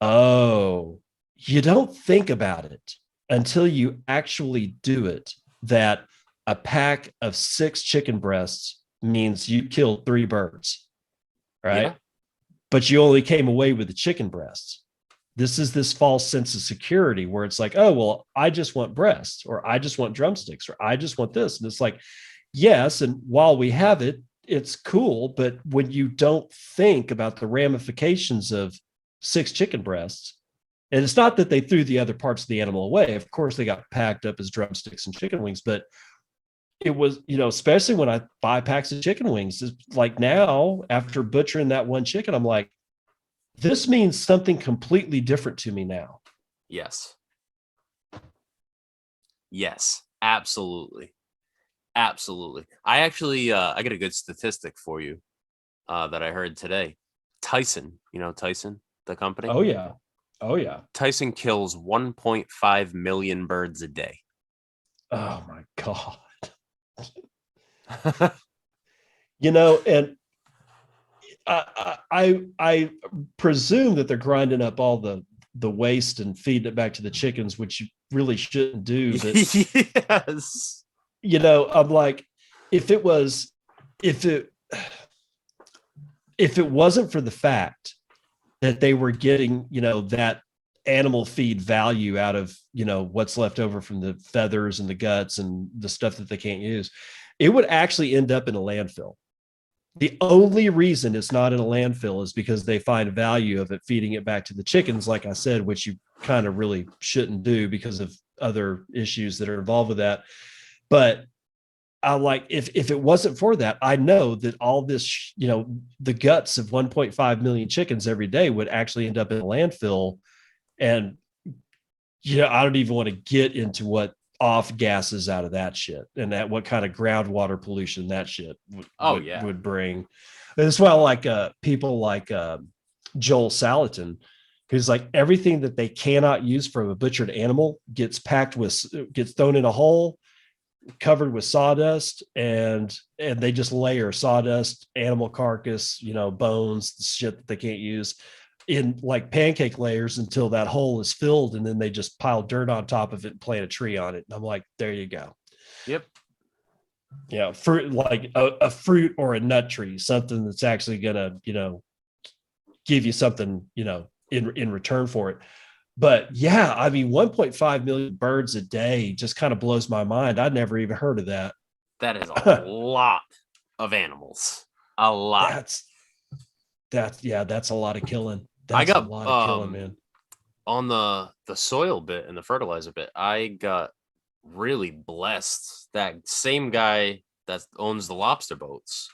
oh, you don't think about it until you actually do it, that a pack of 6 chicken breasts means you killed 3 birds, right? Yeah. But you only came away with the chicken breasts. This is this false sense of security where it's like, oh, well, I just want breasts, or I just want drumsticks, or I just want this. And it's like, yes. And while we have it, it's cool. But when you don't think about the ramifications of 6 chicken breasts, and it's not that they threw the other parts of the animal away. Of course, they got packed up as drumsticks and chicken wings, but it was, especially when I buy packs of chicken wings, it's like now after butchering that one chicken, I'm like, this means something completely different to me now.
Yes. Yes, absolutely. Absolutely. I actually, I got a good statistic for you that I heard today. Tyson, Tyson, the company?
Oh, yeah. Oh, yeah.
Tyson kills 1.5 million birds a day.
Oh, my God. And I presume that they're grinding up all the the waste and feeding it back to the chickens, which you really shouldn't do. But
Yes.
I'm like, if it was, if it if it wasn't for the fact that they were getting, that animal feed value out of, what's left over from the feathers and the guts and the stuff that they can't use, it would actually end up in a landfill. The only reason it's not in a landfill is because they find value of it feeding it back to the chickens, like I said, which you kind of really shouldn't do because of other issues that are involved with that. But I like, if it wasn't for that, I know that all this, the guts of 1.5 million chickens every day would actually end up in a landfill. And, I don't even want to get into what off gases out of that shit and that what kind of groundwater pollution that shit would bring. And that's why I like people like Joel Salatin, who's like, everything that they cannot use from a butchered animal gets thrown in a hole, covered with sawdust, and they just layer sawdust, animal carcass, bones, shit that they can't use, in like pancake layers until that hole is filled, and then they just pile dirt on top of it and plant a tree on it. And I'm like, there you go.
Yep.
Yeah, fruit, like a fruit or a nut tree, something that's actually gonna, give you something, in return for it. But yeah, I mean, 1.5 million birds a day just kind of blows my mind. I'd never even heard of that.
That is a lot of animals. A lot.
That's a lot of killing. That's
I got
a lot of killing, man.
On the soil bit and the fertilizer bit, I got really blessed. That same guy that owns the lobster boats,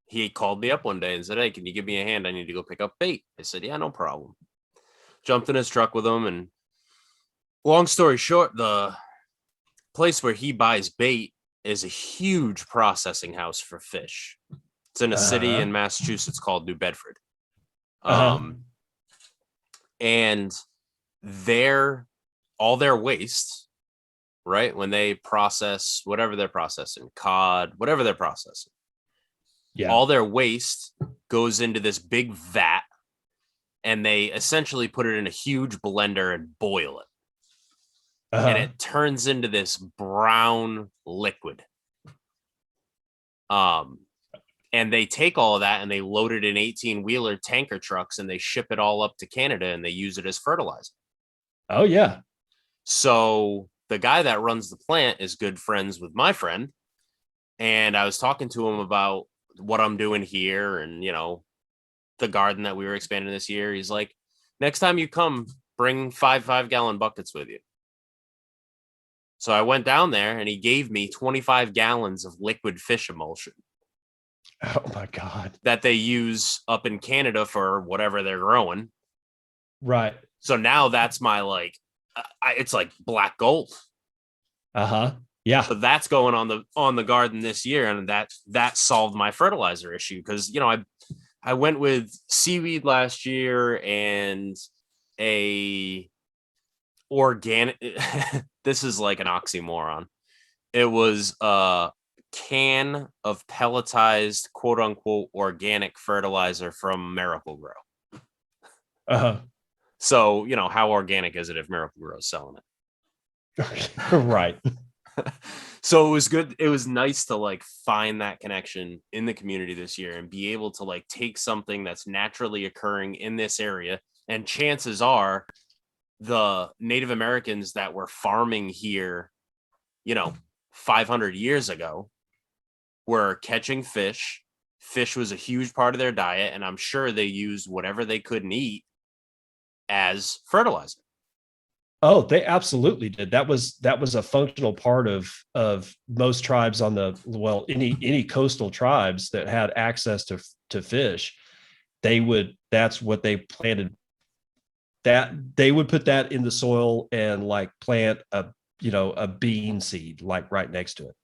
he called me up one day and said, "Hey, can you give me a hand? I need to go pick up bait." I said, "Yeah, no problem." Jumped in his truck with him, and long story short, the place where he buys bait is a huge processing house for fish. It's in a city in Massachusetts called New Bedford. And all their waste, right? When they process whatever they're processing, cod, whatever they're processing, all their waste goes into this big vat, and they essentially put it in a huge blender and boil it. And it turns into this brown liquid. And they take all of that and they load it in 18-wheeler tanker trucks, and they ship it all up to Canada, and they use it as fertilizer.
Oh, yeah.
So the guy that runs the plant is good friends with my friend. And I was talking to him about what I'm doing here and, the garden that we were expanding this year. He's like, next time you come, bring 5-gallon buckets with you. So I went down there, and he gave me 25 gallons of liquid fish emulsion.
Oh my God.
That they use up in Canada for whatever they're growing.
Right.
So now that's my it's like black gold.
Yeah.
So that's going on the garden this year, and that solved my fertilizer issue, because I went with seaweed last year and a organic. This is like an oxymoron. It was can of pelletized quote unquote organic fertilizer from Miracle-Gro. So, how organic is it if Miracle-Gro is selling
it? Right.
So it was good. It was nice to find that connection in the community this year and be able to take something that's naturally occurring in this area. And chances are the Native Americans that were farming here, 500 years ago, were catching fish. Fish was a huge part of their diet, and I'm sure they used whatever they couldn't eat as fertilizer.
Oh, they absolutely did. That was a functional part of most tribes on any coastal tribes that had access to fish. That's what they planted. That they would put that in the soil and plant a bean seed right next to it.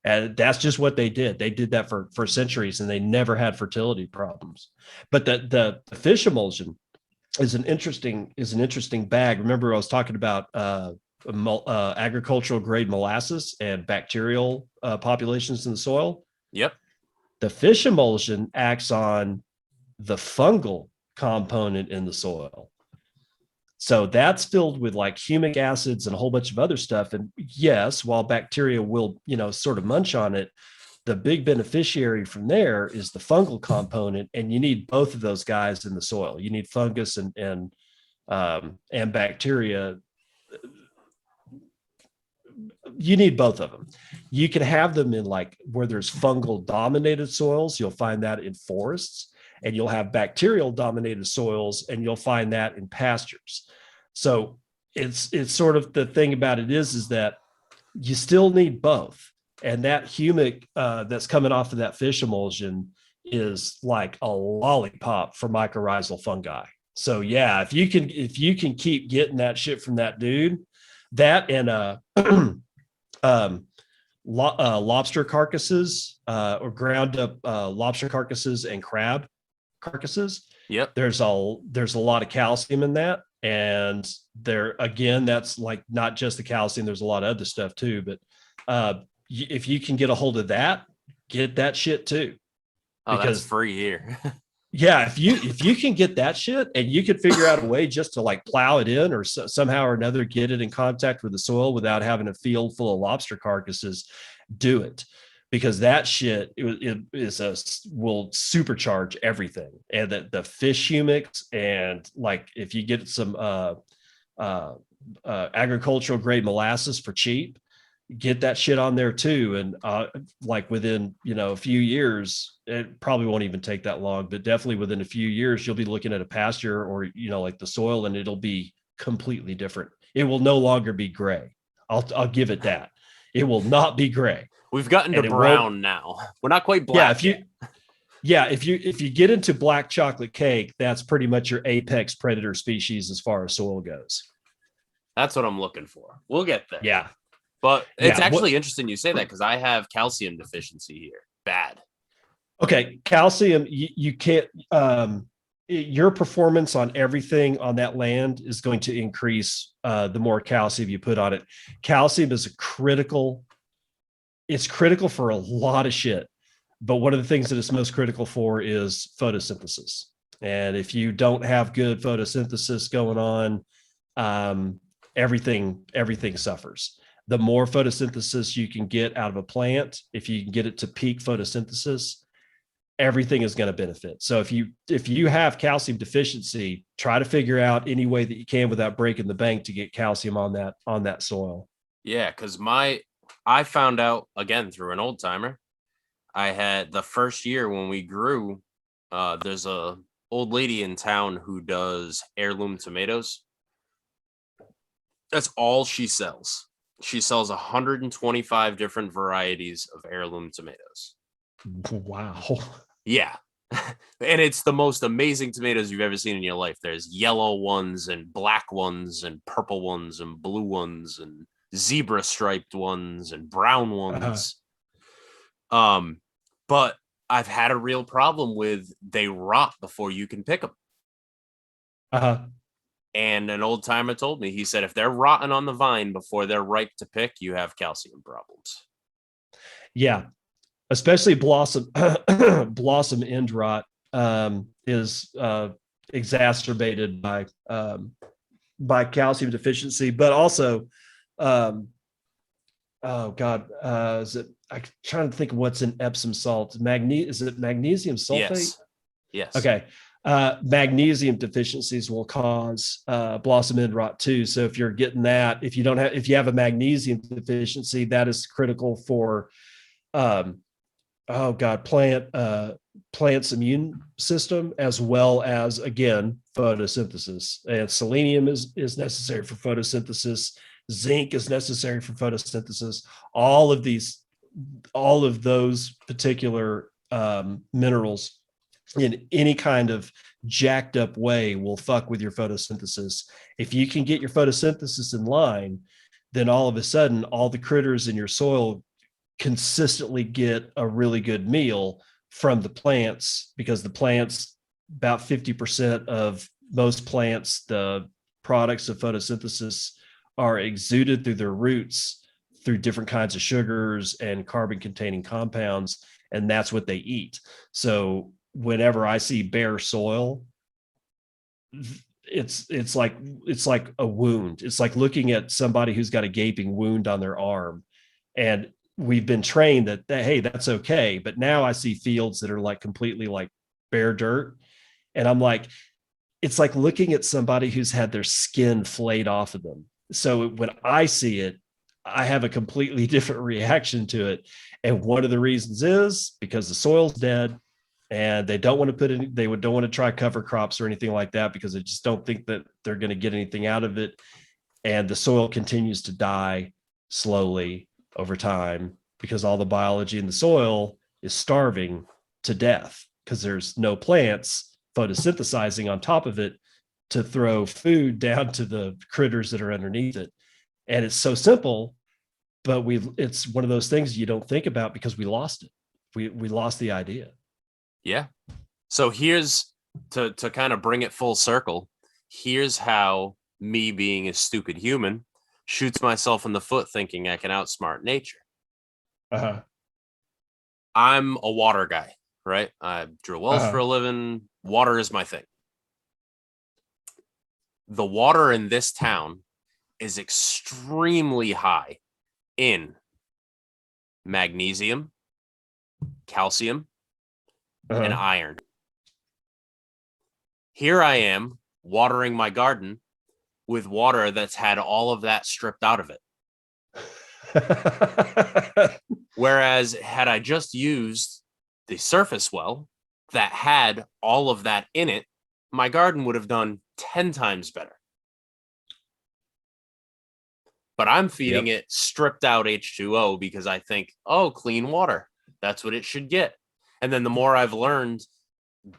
And that's just what they did. They did that for centuries, and they never had fertility problems. But the fish emulsion is an interesting bag. Remember, I was talking about agricultural grade molasses and bacterial populations in the soil.
Yep.
The fish emulsion acts on the fungal component in the soil. So that's filled with like humic acids and a whole bunch of other stuff. And yes, while bacteria will, sort of munch on it, the big beneficiary from there is the fungal component. And you need both of those guys in the soil. You need fungus and bacteria. You need both of them. You can have them in like where there's fungal dominated soils. You'll find that in forests, and you'll have bacterial dominated soils, and you'll find that in pastures. So it's sort of the thing about it is that you still need both. And that humic that's coming off of that fish emulsion is like a lollipop for mycorrhizal fungi. So yeah, if you can keep getting that shit from that dude, that and lobster carcasses or ground up lobster carcasses and crab carcasses.
Yep.
There's a lot of calcium in that. And there, again, that's like not just the calcium, there's a lot of other stuff too. But if you can get a hold of that, get that shit too.
Oh, because that's free here.
Yeah, if you can get that shit and you could figure out a way just to like plow it in or somehow or another get it in contact with the soil without having a field full of lobster carcasses, do it, because that shit will supercharge everything. And the fish humics, and like if you get some agricultural grade molasses for cheap, get that shit on there too. And like within a few years, it probably won't even take that long, but definitely within a few years you'll be looking at a pasture or like the soil, and it'll be completely different. It will no longer be gray. I'll give it that. It will not be gray.
We've gotten to brown now. We're not quite black.
If you get into black chocolate cake, that's pretty much your apex predator species as far as soil goes.
That's what I'm looking for. We'll get there.
Yeah.
But it's actually interesting you say that, because I have calcium deficiency here. Bad.
Okay. Calcium, you can't, your performance on everything on that land is going to increase the more calcium you put on it. Calcium is critical for a lot of shit. But one of the things that it's most critical for is photosynthesis. And if you don't have good photosynthesis going on, everything suffers. The more photosynthesis you can get out of a plant, if you can get it to peak photosynthesis, everything is going to benefit. So if you have calcium deficiency, try to figure out any way that you can without breaking the bank to get calcium on that soil.
Yeah, because I found out again through an old timer. I had the first year when we grew, there's a old lady in town who does heirloom tomatoes. That's all she sells. She sells 125 different varieties of heirloom tomatoes.
Wow.
Yeah. And it's the most amazing tomatoes you've ever seen in your life. There's yellow ones and black ones and purple ones and blue ones and zebra striped ones and brown ones. But I've had a real problem with they rot before you can pick them. And an old timer told me, he said, if they're rotten on the vine before they're ripe to pick, you have calcium problems.
Yeah. Especially blossom end rot is exacerbated by calcium deficiency, but also, I'm trying to think of what's in Epsom salt. Is it magnesium sulfate?
Yes.
Okay. Magnesium deficiencies will cause blossom end rot too. So if you're getting that, if you have a magnesium deficiency, that is critical for plant's immune system, as well as, again, photosynthesis. And selenium is necessary for photosynthesis. Zinc is necessary for photosynthesis. All of those particular minerals in any kind of jacked up way will fuck with your photosynthesis. If you can get your photosynthesis in line, then all of a sudden all the critters in your soil consistently get a really good meal from the plants, because the plants, about 50% of most plants, the products of photosynthesis are exuded through their roots through different kinds of sugars and carbon containing compounds, and that's what they eat. So whenever I see bare soil, it's like a wound. It's like looking at somebody who's got a gaping wound on their arm, and we've been trained that hey, that's okay. But now I see fields that are like completely like bare dirt, and I'm like, it's like looking at somebody who's had their skin flayed off of them. So when I see it, I have a completely different reaction to it. And one of the reasons is because the soil's dead, and they don't want to put in, don't want to try cover crops or anything like that because they just don't think that they're going to get anything out of it. And the soil continues to die slowly over time because all the biology in the soil is starving to death because there's no plants photosynthesizing on top of it to throw food down to the critters that are underneath it. And it's so simple, but it's one of those things you don't think about because we lost it. We lost the idea.
Yeah. So here's to kind of bring it full circle. Here's how me being a stupid human shoots myself in the foot thinking I can outsmart nature.
Uh-huh.
I'm a water guy, right? I drill wells for a living. Water is my thing. The water in this town is extremely high in magnesium, calcium, and iron. Here I am watering my garden with water that's had all of that stripped out of it. Whereas had I just used the surface well that had all of that in it, my garden would have done 10 times better. But I'm feeding it stripped out H2O because I think, oh, clean water. That's what it should get. And then the more I've learned,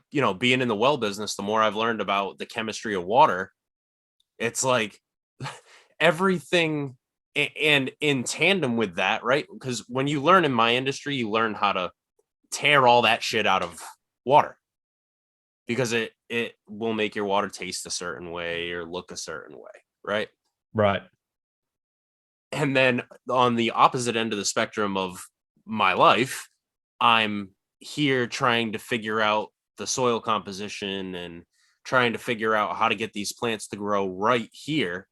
you know, being in the well business, the more I've learned about the chemistry of water, it's like everything. And in tandem with that, right? Because when you learn in my industry, you learn how to tear all that shit out of water because it will make your water taste a certain way or look a certain way, right?
Right.
And then on the opposite end of the spectrum of my life, I'm here trying to figure out the soil composition and trying to figure out how to get these plants to grow right here.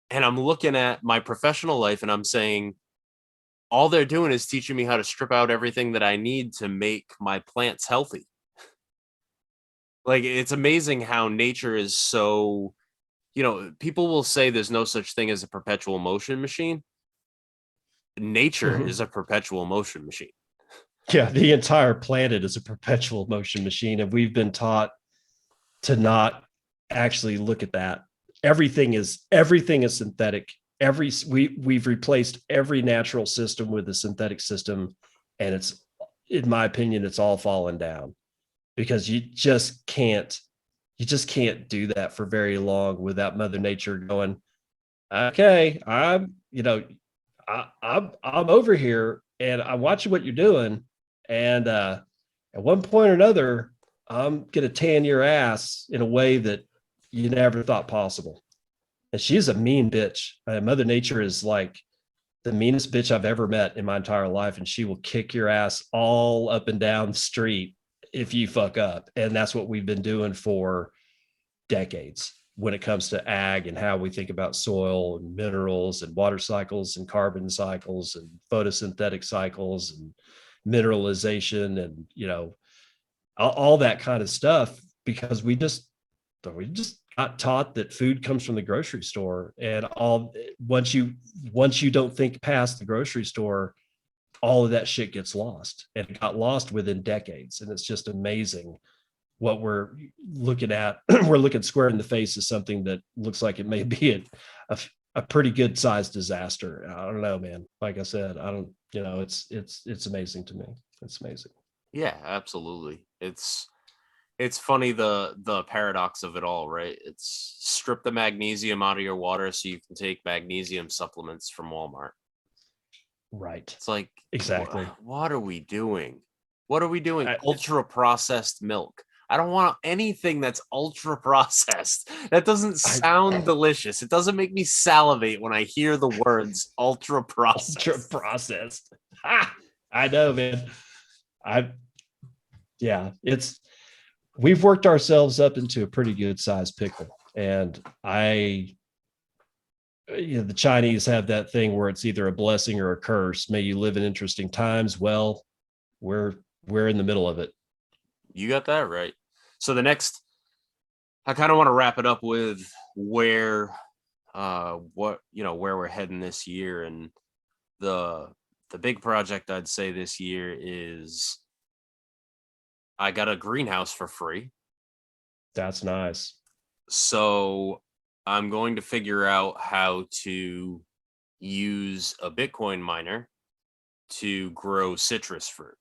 And I'm looking at my professional life and I'm saying, all they're doing is teaching me how to strip out everything that I need to make my plants healthy. Like, it's amazing how nature is so, you know, people will say there's no such thing as a perpetual motion machine. Nature is a perpetual motion machine.
Yeah, the entire planet is a perpetual motion machine, and we've been taught to not actually look at that. Everything is synthetic. We've replaced every natural system with a synthetic system, and it's, in my opinion, it's all fallen down because you just can't do that for very long without Mother Nature going, okay, I'm over here and I'm watching what you're doing. And at one point or another, I'm going to tan your ass in a way that you never thought possible. And she's a mean bitch. Mother Nature is like the meanest bitch I've ever met in my entire life. And she will kick your ass all up and down the street if you fuck up. And that's what we've been doing for decades when it comes to ag and how we think about soil and minerals and water cycles and carbon cycles and photosynthetic cycles and mineralization and, you know, all that kind of stuff, because we just got taught that food comes from the grocery store, and once you don't think past the grocery store, all of that shit gets lost, and it got lost within decades. And it's just amazing what we're looking at. We're looking square in the face of something that looks like it may be a pretty good sized disaster. I don't know, man. Like I said, I don't, you know, it's amazing to me. It's amazing.
Yeah, absolutely. It's funny the paradox of it all, right? It's strip the magnesium out of your water so you can take magnesium supplements from Walmart.
Right.
It's like,
exactly.
What are we doing? What are we doing? Ultra processed milk. I don't want anything that's ultra processed. That doesn't sound delicious. It doesn't make me salivate when I hear the words ultra processed.
Ultra processed. I know, man. We've worked ourselves up into a pretty good sized pickle. And the Chinese have that thing where it's either a blessing or a curse. May you live in interesting times. Well, we're in the middle of it.
You got that right. So the next, I kind of want to wrap it up with where where we're heading this year. And the big project I'd say this year is I got a greenhouse for free.
That's nice.
So I'm going to figure out how to use a Bitcoin miner to grow citrus fruit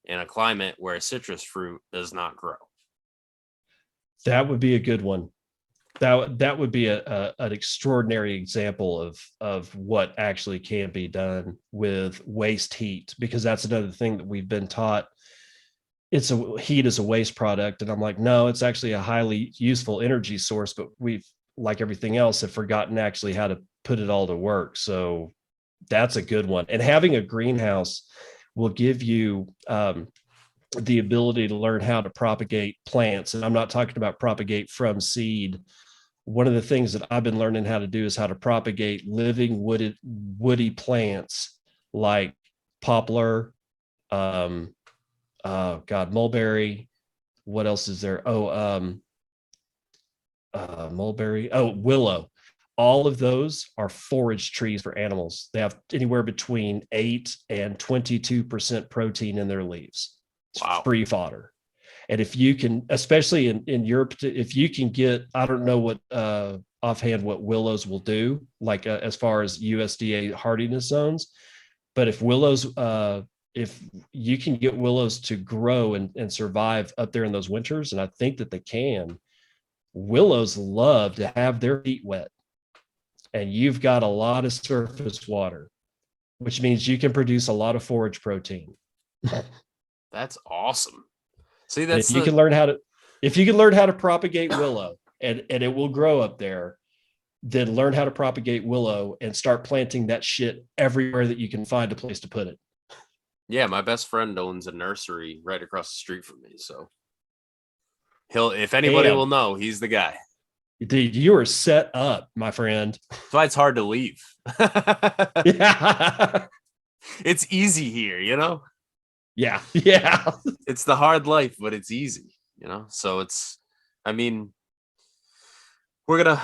in a climate where citrus fruit does not grow.
That would be a good one. That would be an extraordinary example of what actually can be done with waste heat, because that's another thing that we've been taught. It's heat is a waste product, and I'm like, no, it's actually a highly useful energy source, but we've, like everything else, have forgotten actually how to put it all to work. So that's a good one. And having a greenhouse will give you the ability to learn how to propagate plants. And I'm not talking about propagate from seed. One of the things that I've been learning how to do is how to propagate living woody plants like poplar, mulberry. What else is there? Mulberry. Oh, willow. All of those are forage trees for animals. They have anywhere between 8 and 22% protein in their leaves. It's
Wow.
free fodder. And if you can, especially in Europe, if you can get, I don't know what offhand what willows will do, like as far as USDA hardiness zones, but if if you can get willows to grow and survive up there in those winters, and I think that they can, willows love to have their feet wet. And you've got a lot of surface water, which means you can produce a lot of forage protein.
That's awesome. See,
if you can learn how to propagate willow, and it will grow up there, then learn how to propagate willow and start planting that shit everywhere that you can find a place to put it.
Yeah, my best friend owns a nursery right across the street from me. So if anybody will know, he's the guy.
Dude, you are set up, my friend.
That's why it's hard to leave.
Yeah.
It's easy here,
Yeah.
It's the hard life, but it's easy, So we're gonna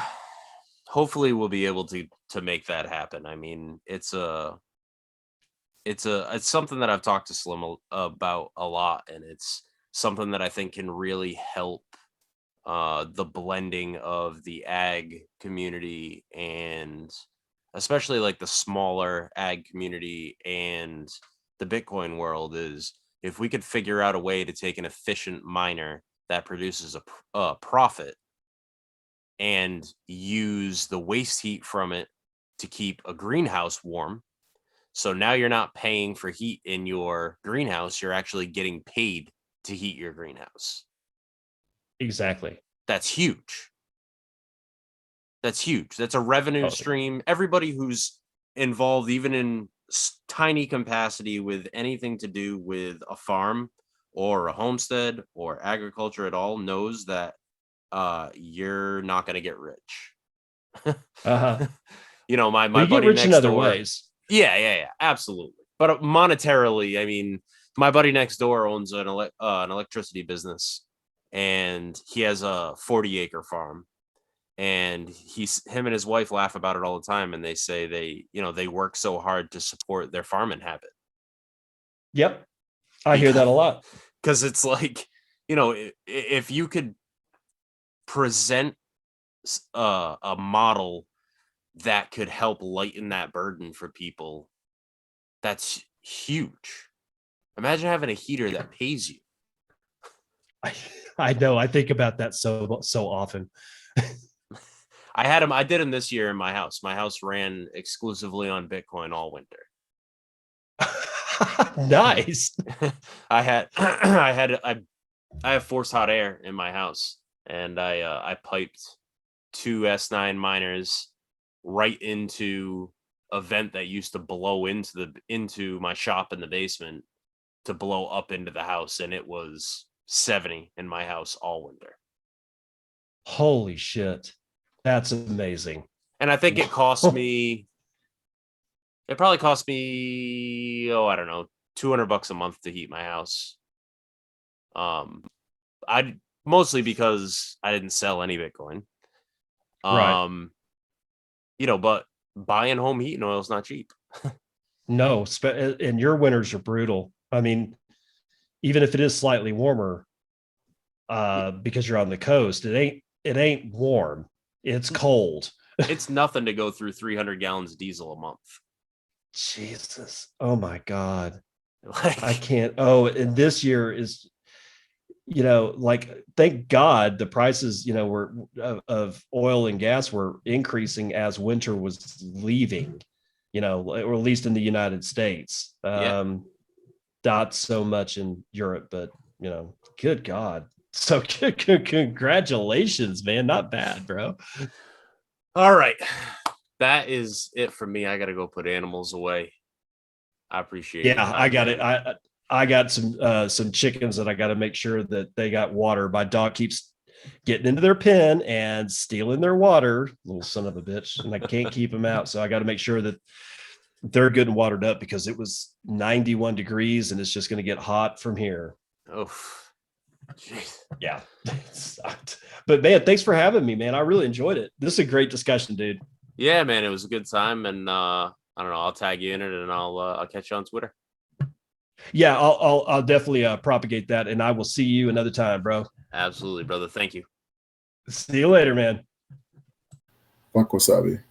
hopefully we'll be able to make that happen. It's something that I've talked to Slim about a lot, and it's something that I think can really help the blending of the ag community, and especially like the smaller ag community and the Bitcoin world, is if we could figure out a way to take an efficient miner that produces a profit and use the waste heat from it to keep a greenhouse warm. So now you're not paying for heat in your greenhouse, you're actually getting paid to heat your greenhouse.
Exactly.
That's huge. That's a revenue stream. Everybody who's involved, even in tiny capacity, with anything to do with a farm or a homestead or agriculture at all, knows that you're not going to get rich.
Uh-huh.
My
you
buddy
get rich
next
in other
door,
ways.
Yeah, absolutely. But monetarily, my buddy next door owns an electricity business, and he has a 40-acre farm, and him and his wife laugh about it all the time, and they say they work so hard to support their farming habit.
Yep. I hear that a lot.
Because it's like, if you could present a model that could help lighten that burden for people, that's huge. Imagine having a heater that pays you.
I know. I think about that so often.
I did them this year in my house. My house ran exclusively on Bitcoin all winter.
Nice.
I have forced hot air in my house, and I piped 2 S9 miners right into a vent that used to blow into my shop in the basement to blow up into the house, and it was 70 in my house all winter.
Holy shit. That's amazing.
And I think it cost me. It probably cost me, oh, I don't know, $200 a month to heat my house. I mostly because I didn't sell any Bitcoin.
Right.
But buying home heating oil is not cheap.
No, and your winters are brutal. I mean, even if it is slightly warmer, because you're on the coast, it ain't warm. It's cold.
It's nothing to go through 300 gallons of diesel a month.
Jesus. Oh my God.
Like,
I can't. Oh, and this year is, like, thank God the prices, were of oil and gas were increasing as winter was leaving, or at least in the United States.
yeah.
Not so much in Europe, but good God. So congratulations, man. Not bad, bro.
All right. That is it for me. I got to go put animals away. I appreciate your
Yeah, I
time,
got it.
man.
I got some chickens that I got to make sure that they got water. My dog keeps getting into their pen and stealing their water, little son of a bitch, and I can't keep them out. So I got to make sure that they're good and watered up because it was 91 degrees and it's just going to get hot from here.
Oh, jeez.
Yeah. It sucked. But man, thanks for having me, man. I really enjoyed it. This is a great discussion, dude.
Yeah, man, it was a good time, and I don't know. I'll tag you in it, and I'll catch you on Twitter.
Yeah, I'll definitely propagate that, and I will see you another time, bro.
Absolutely, brother. Thank you.
See you later, man.
Fuck wasabi.